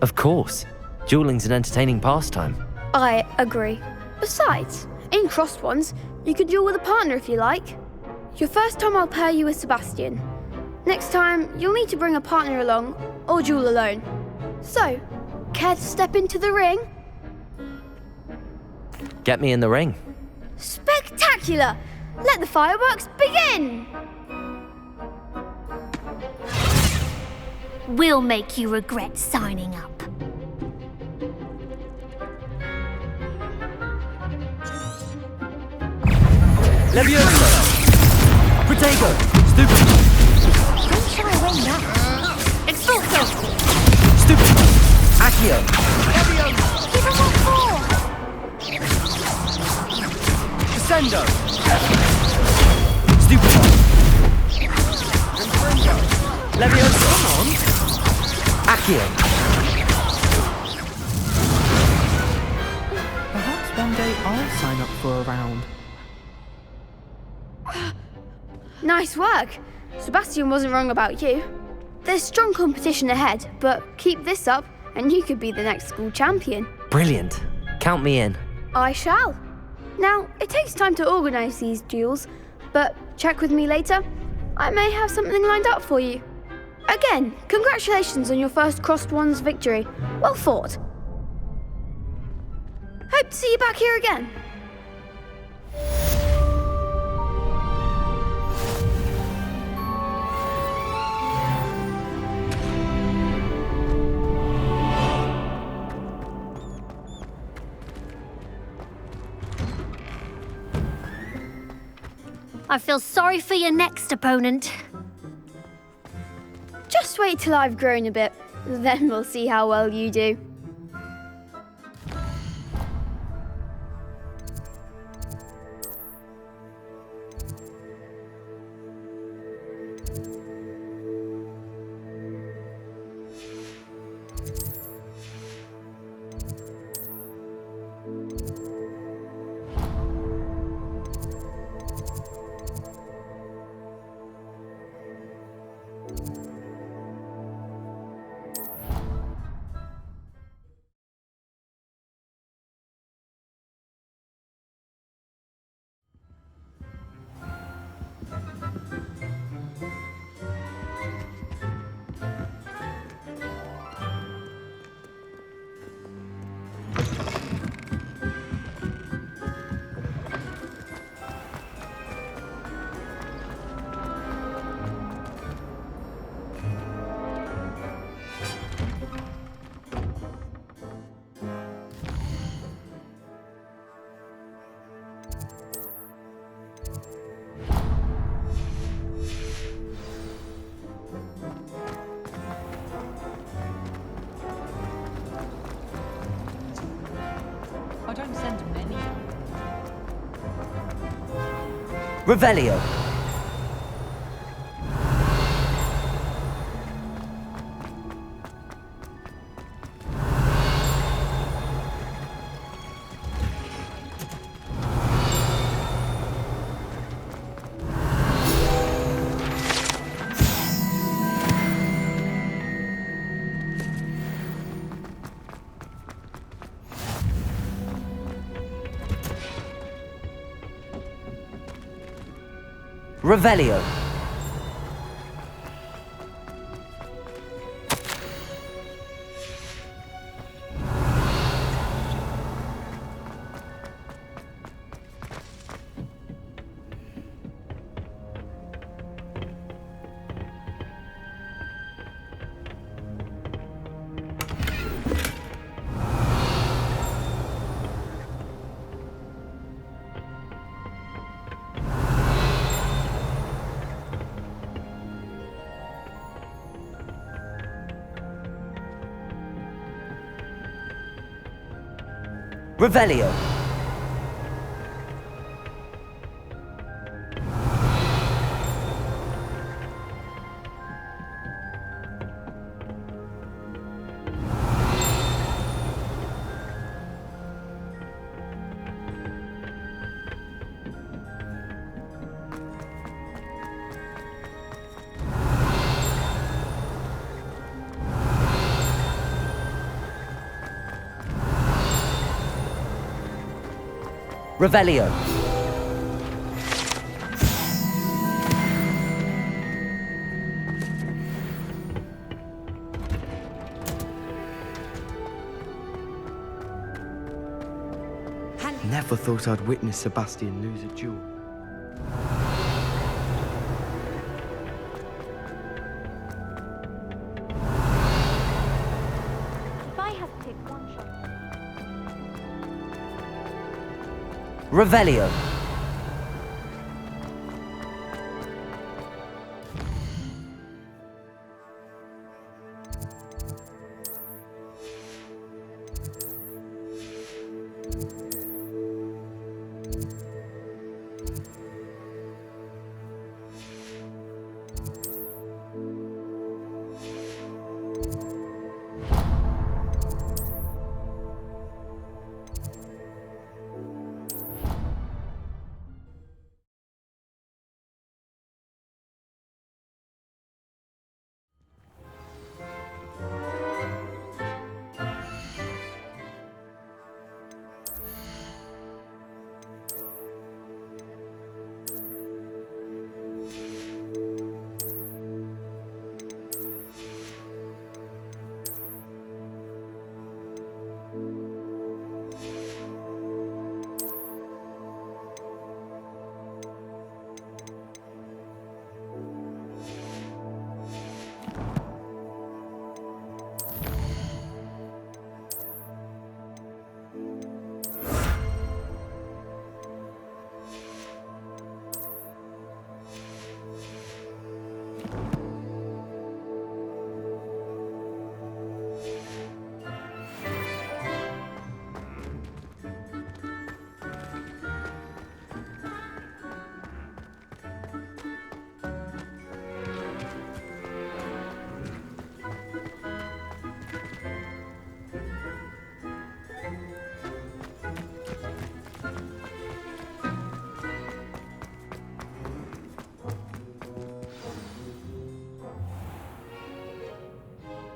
Of course. Dueling's an entertaining pastime. I agree. Besides, in crossed ones, you could duel with a partner if you like. Your first time I'll pair you with Sebastian. Next time, you'll need to bring a partner along, or duel alone. So, care to step into the ring? Get me in the ring. Spectacular! Let the fireworks begin! We'll make you regret signing up. Levioso! Protego! Stupid! Don't try away now. Expulso! Stupid! Accio! Give him what for! Descendo! Stupid! Levioso! Come on! Accio! Perhaps one day I'll sign up for a round. Nice work. Sebastian wasn't wrong about you. There's strong competition ahead, but keep this up and you could be the next school champion. Brilliant. Count me in. I shall. Now, it takes time to organise these duels, but check with me later. I may have something lined up for you. Again, congratulations on your first crossed wands victory. Well fought. Hope to see you back here again. I feel sorry for your next opponent. Just wait till I've grown a bit, then we'll see how well you do. I don't send many. Revelio. Revelio. Revelio. Revelio. Never thought I'd witness Sebastian lose a duel. If I have to take one shot. Revelio.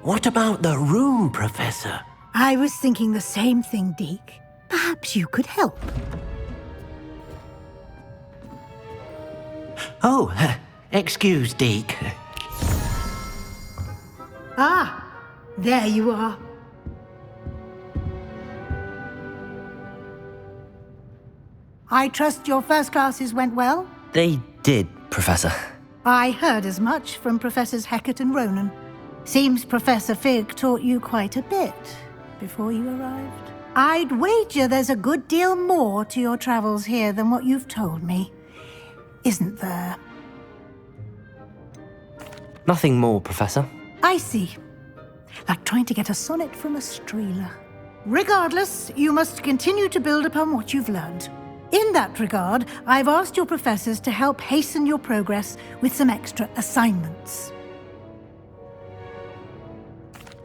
What about the room, Professor? I was thinking the same thing, Deke. Perhaps you could help. Oh, excuse, Deke. Ah, there you are. I trust your first classes went well? They did, Professor. I heard as much from Professors Hecat and Ronan. Seems Professor Fig taught you quite a bit before you arrived. I'd wager there's a good deal more to your travels here than what you've told me. Isn't there? Nothing more, Professor. I see. Like trying to get a sonnet from a streeler. Regardless, you must continue to build upon what you've learned. In that regard, I've asked your professors to help hasten your progress with some extra assignments.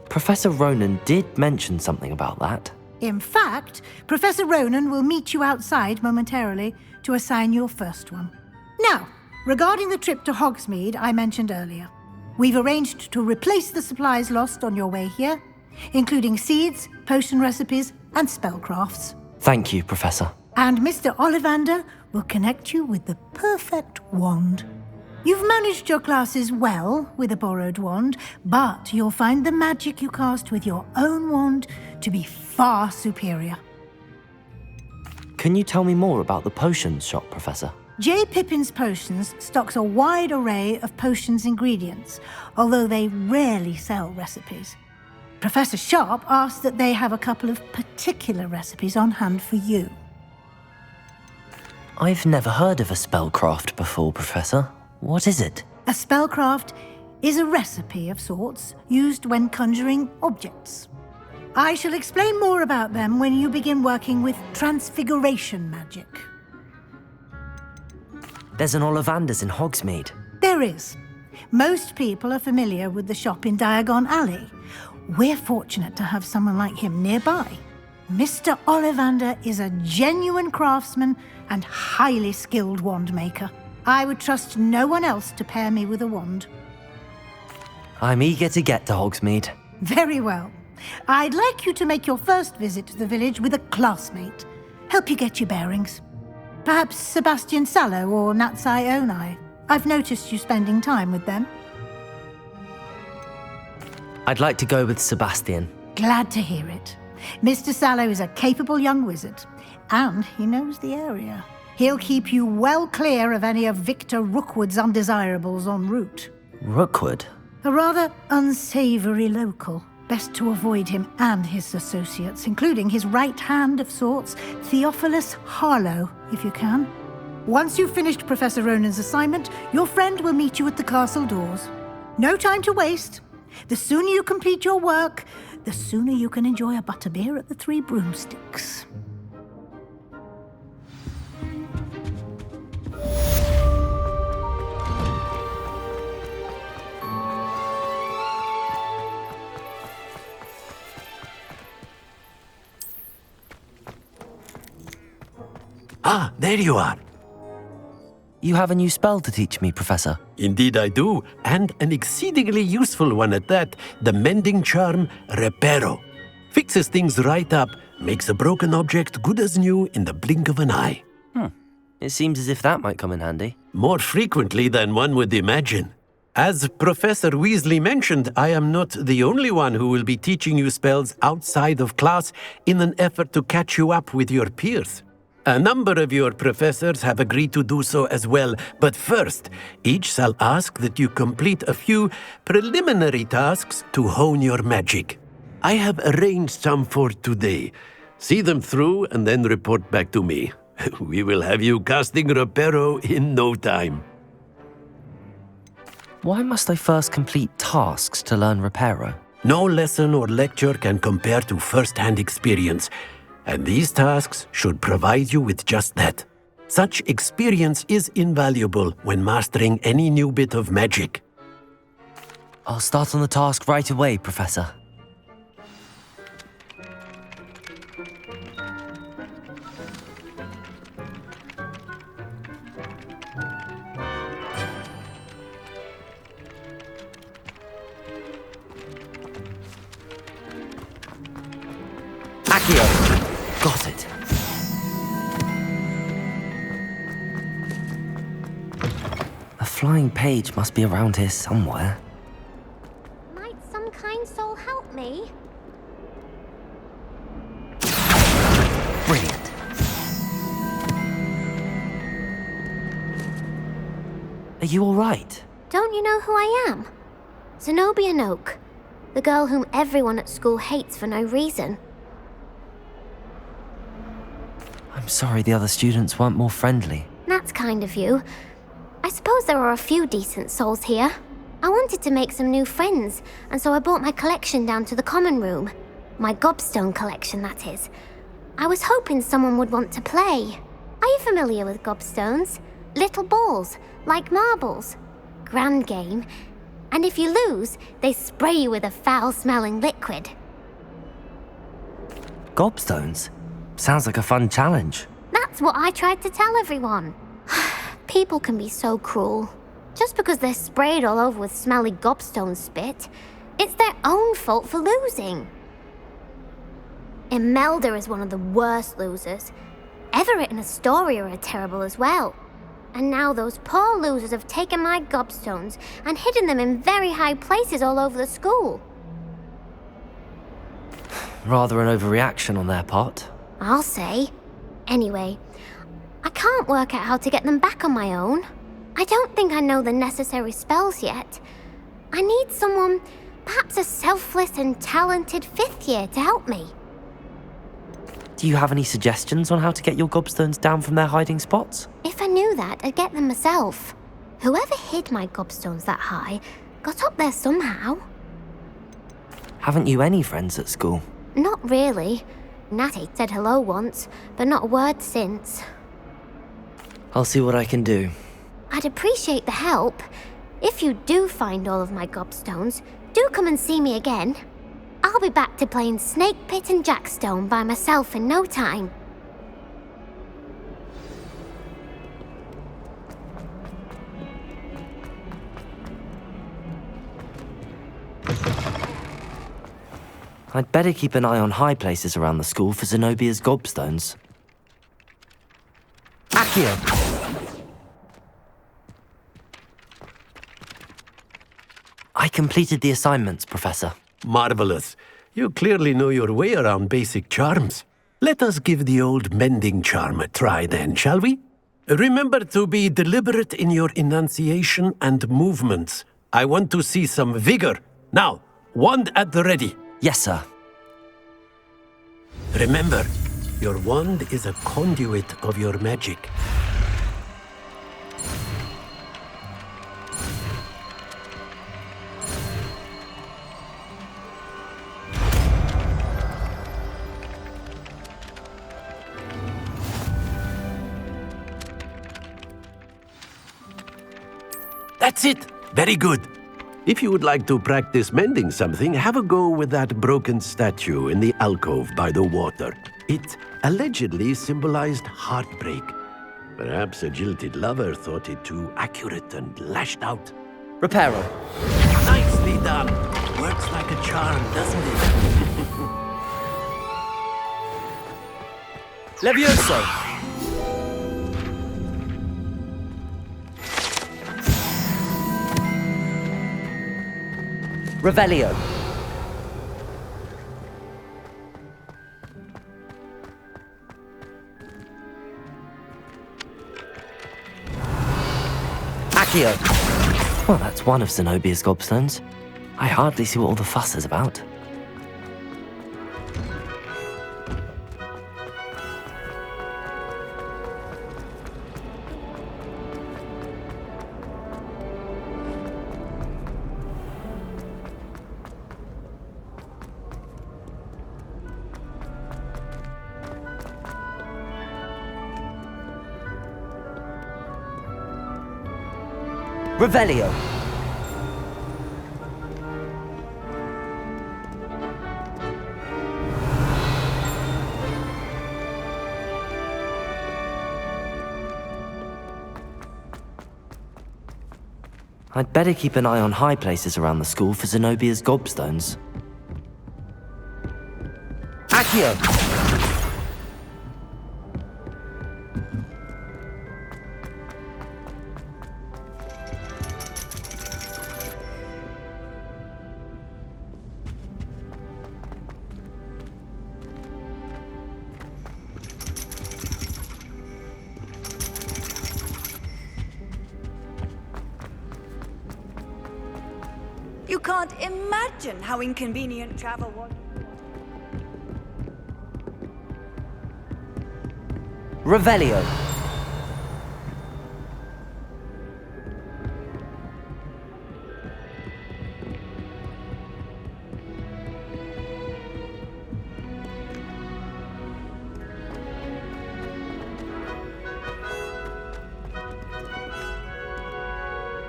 Professor Ronan did mention something about that. In fact, Professor Ronan will meet you outside momentarily to assign your first one. Now, regarding the trip to Hogsmeade I mentioned earlier, we've arranged to replace the supplies lost on your way here, including seeds, potion recipes, and spellcrafts. Thank you, Professor. And Mr. Ollivander will connect you with the perfect wand. You've managed your classes well with a borrowed wand, but you'll find the magic you cast with your own wand to be far superior. Can you tell me more about the potions shop, Professor? J. Pippin's Potions stocks a wide array of potions ingredients, although they rarely sell recipes. Professor Sharp asked that they have a couple of particular recipes on hand for you. I've never heard of a spellcraft before, Professor. What is it? A spellcraft is a recipe of sorts used when conjuring objects. I shall explain more about them when you begin working with transfiguration magic. There's an Ollivander's in Hogsmeade. There is. Most people are familiar with the shop in Diagon Alley. We're fortunate to have someone like him nearby. Mr. Ollivander is a genuine craftsman and highly skilled wand maker. I would trust no one else to pair me with a wand. I'm eager to get to Hogsmeade. Very well. I'd like you to make your first visit to the village with a classmate. Help you get your bearings. Perhaps Sebastian Sallow or Natsai Onai. I've noticed you spending time with them. I'd like to go with Sebastian. Glad to hear it. Mr. Sallow is a capable young wizard, and he knows the area. He'll keep you well clear of any of Victor Rookwood's undesirables en route. Rookwood? A rather unsavory local. Best to avoid him and his associates, including his right hand of sorts, Theophilus Harlow, if you can. Once you've finished Professor Ronan's assignment, your friend will meet you at the castle doors. No time to waste. The sooner you complete your work, the sooner you can enjoy a butterbeer at the Three Broomsticks. Ah, there you are. You have a new spell to teach me, Professor. Indeed I do, and an exceedingly useful one at that, the mending charm Reparo. Fixes things right up, makes a broken object good as new in the blink of an eye. It seems as if that might come in handy. More frequently than one would imagine. As Professor Weasley mentioned, I am not the only one who will be teaching you spells outside of class in an effort to catch you up with your peers. A number of your professors have agreed to do so as well, but first, each shall ask that you complete a few preliminary tasks to hone your magic. I have arranged some for today. See them through and then report back to me. We will have you casting Reparo in no time. Why must I first complete tasks to learn Reparo? No lesson or lecture can compare to first-hand experience. And these tasks should provide you with just that. Such experience is invaluable when mastering any new bit of magic. I'll start on the task right away, Professor. Accio! Got it. A flying page must be around here somewhere. Might some kind soul help me? Brilliant. Are you all right? Don't you know who I am? Zenobia Noak, the girl whom everyone at school hates for no reason. I'm sorry the other students weren't more friendly. That's kind of you. I suppose there are a few decent souls here. I wanted to make some new friends, and so I brought my collection down to the common room. My gobstone collection, that is. I was hoping someone would want to play. Are you familiar with gobstones? Little balls, like marbles. Grand game. And if you lose, they spray you with a foul-smelling liquid. Gobstones? Sounds like a fun challenge. That's what I tried to tell everyone. People can be so cruel. Just because they're sprayed all over with smelly gobstone spit, it's their own fault for losing. Imelda is one of the worst losers. Everett and Astoria are terrible as well. And now those poor losers have taken my gobstones and hidden them in very high places all over the school. Rather an overreaction on their part. I'll say. Anyway, I can't work out how to get them back on my own. I don't think I know the necessary spells yet. I need someone, perhaps a selfless and talented 5th year to help me. Do you have any suggestions on how to get your gobstones down from their hiding spots? If I knew that, I'd get them myself. Whoever hid my gobstones that high got up there somehow. Haven't you any friends at school? Not really. Natty said hello once, but not a word since. I'll see what I can do. I'd appreciate the help. If you do find all of my gobstones, do come and see me again. I'll be back to playing Snake Pit and Jackstone by myself in no time. I'd better keep an eye on high places around the school for Zenobia's gobstones. Accio! I completed the assignments, Professor. Marvelous. You clearly know your way around basic charms. Let us give the old mending charm a try then, shall we? Remember to be deliberate in your enunciation and movements. I want to see some vigor. Now, wand at the ready. Yes, sir. Remember, your wand is a conduit of your magic. That's it! Very good. If you would like to practice mending something, have a go with that broken statue in the alcove by the water. It allegedly symbolized heartbreak. Perhaps a jilted lover thought it too accurate and lashed out. Reparo. Nicely done. Works like a charm, doesn't it? Levioso! Revelio. Accio. Well, that's one of Zenobia's gobstones. I hardly see what all the fuss is about. Revelio. I'd better keep an eye on high places around the school for Zenobia's gobstones. Accio! You can't imagine how inconvenient travel was. Revelio.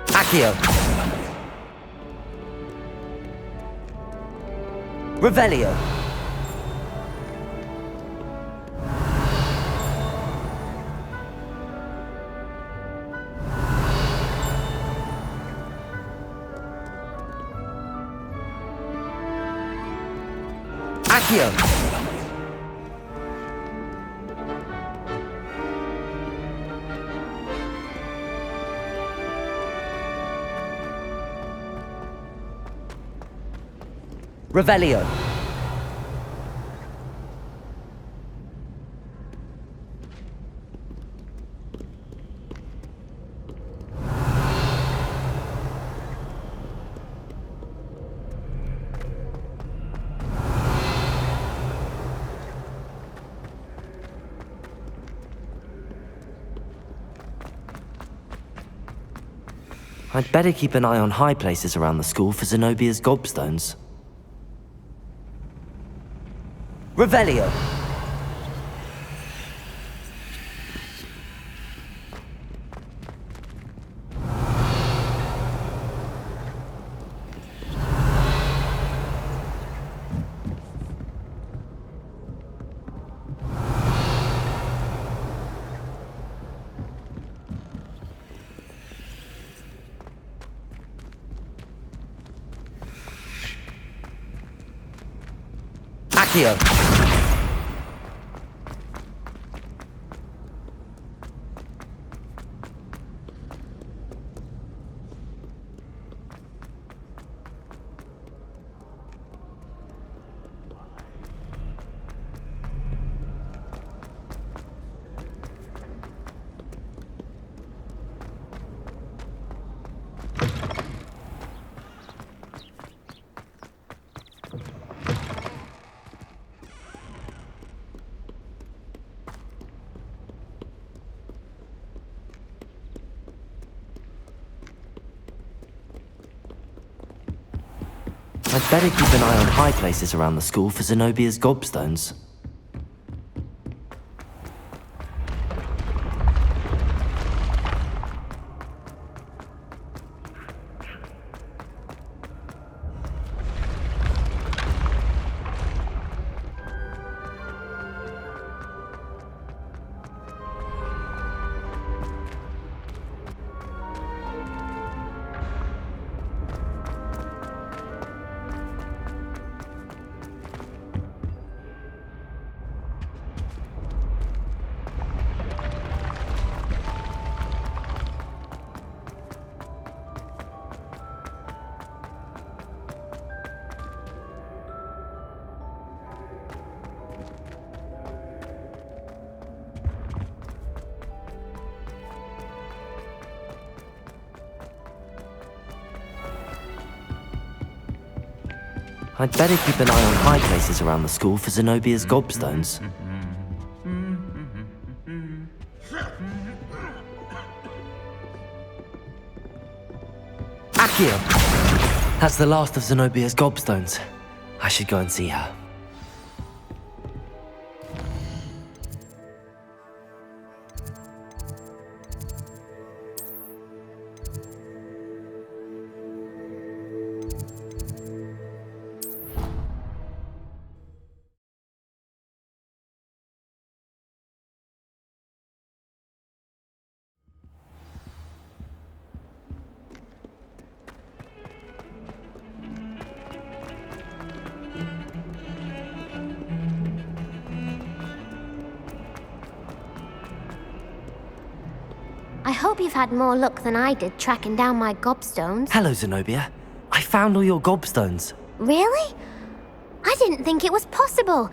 Accio. Revelio. Accio. Revelio. I'd better keep an eye on high places around the school for Zenobia's gobstones. Revelio. Accio. I'd better keep an eye on high places around the school for Zenobia's gobstones. I'd better keep an eye on high places around the school for Zenobia's gobstones. Accio! That's the last of Zenobia's gobstones. I should go and see her. I hope you've had more luck than I did tracking down my gobstones. Hello, Zenobia. I found all your gobstones. Really? I didn't think it was possible.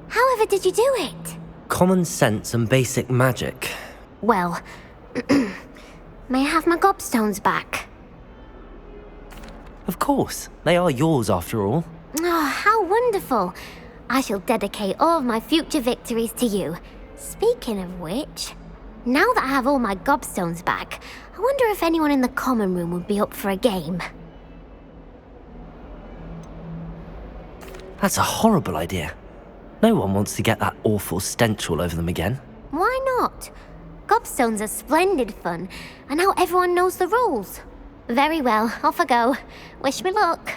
However did you do it? Common sense and basic magic. Well, may I have my gobstones back? Of course, they are yours after all. Oh, how wonderful. I shall dedicate all of my future victories to you. Speaking of which, now that I have all my gobstones back, I wonder if anyone in the common room would be up for a game. That's a horrible idea. No one wants to get that awful stench all over them again. Why not? Gobstones are splendid fun, and now everyone knows the rules. Very well, off I go. Wish me luck.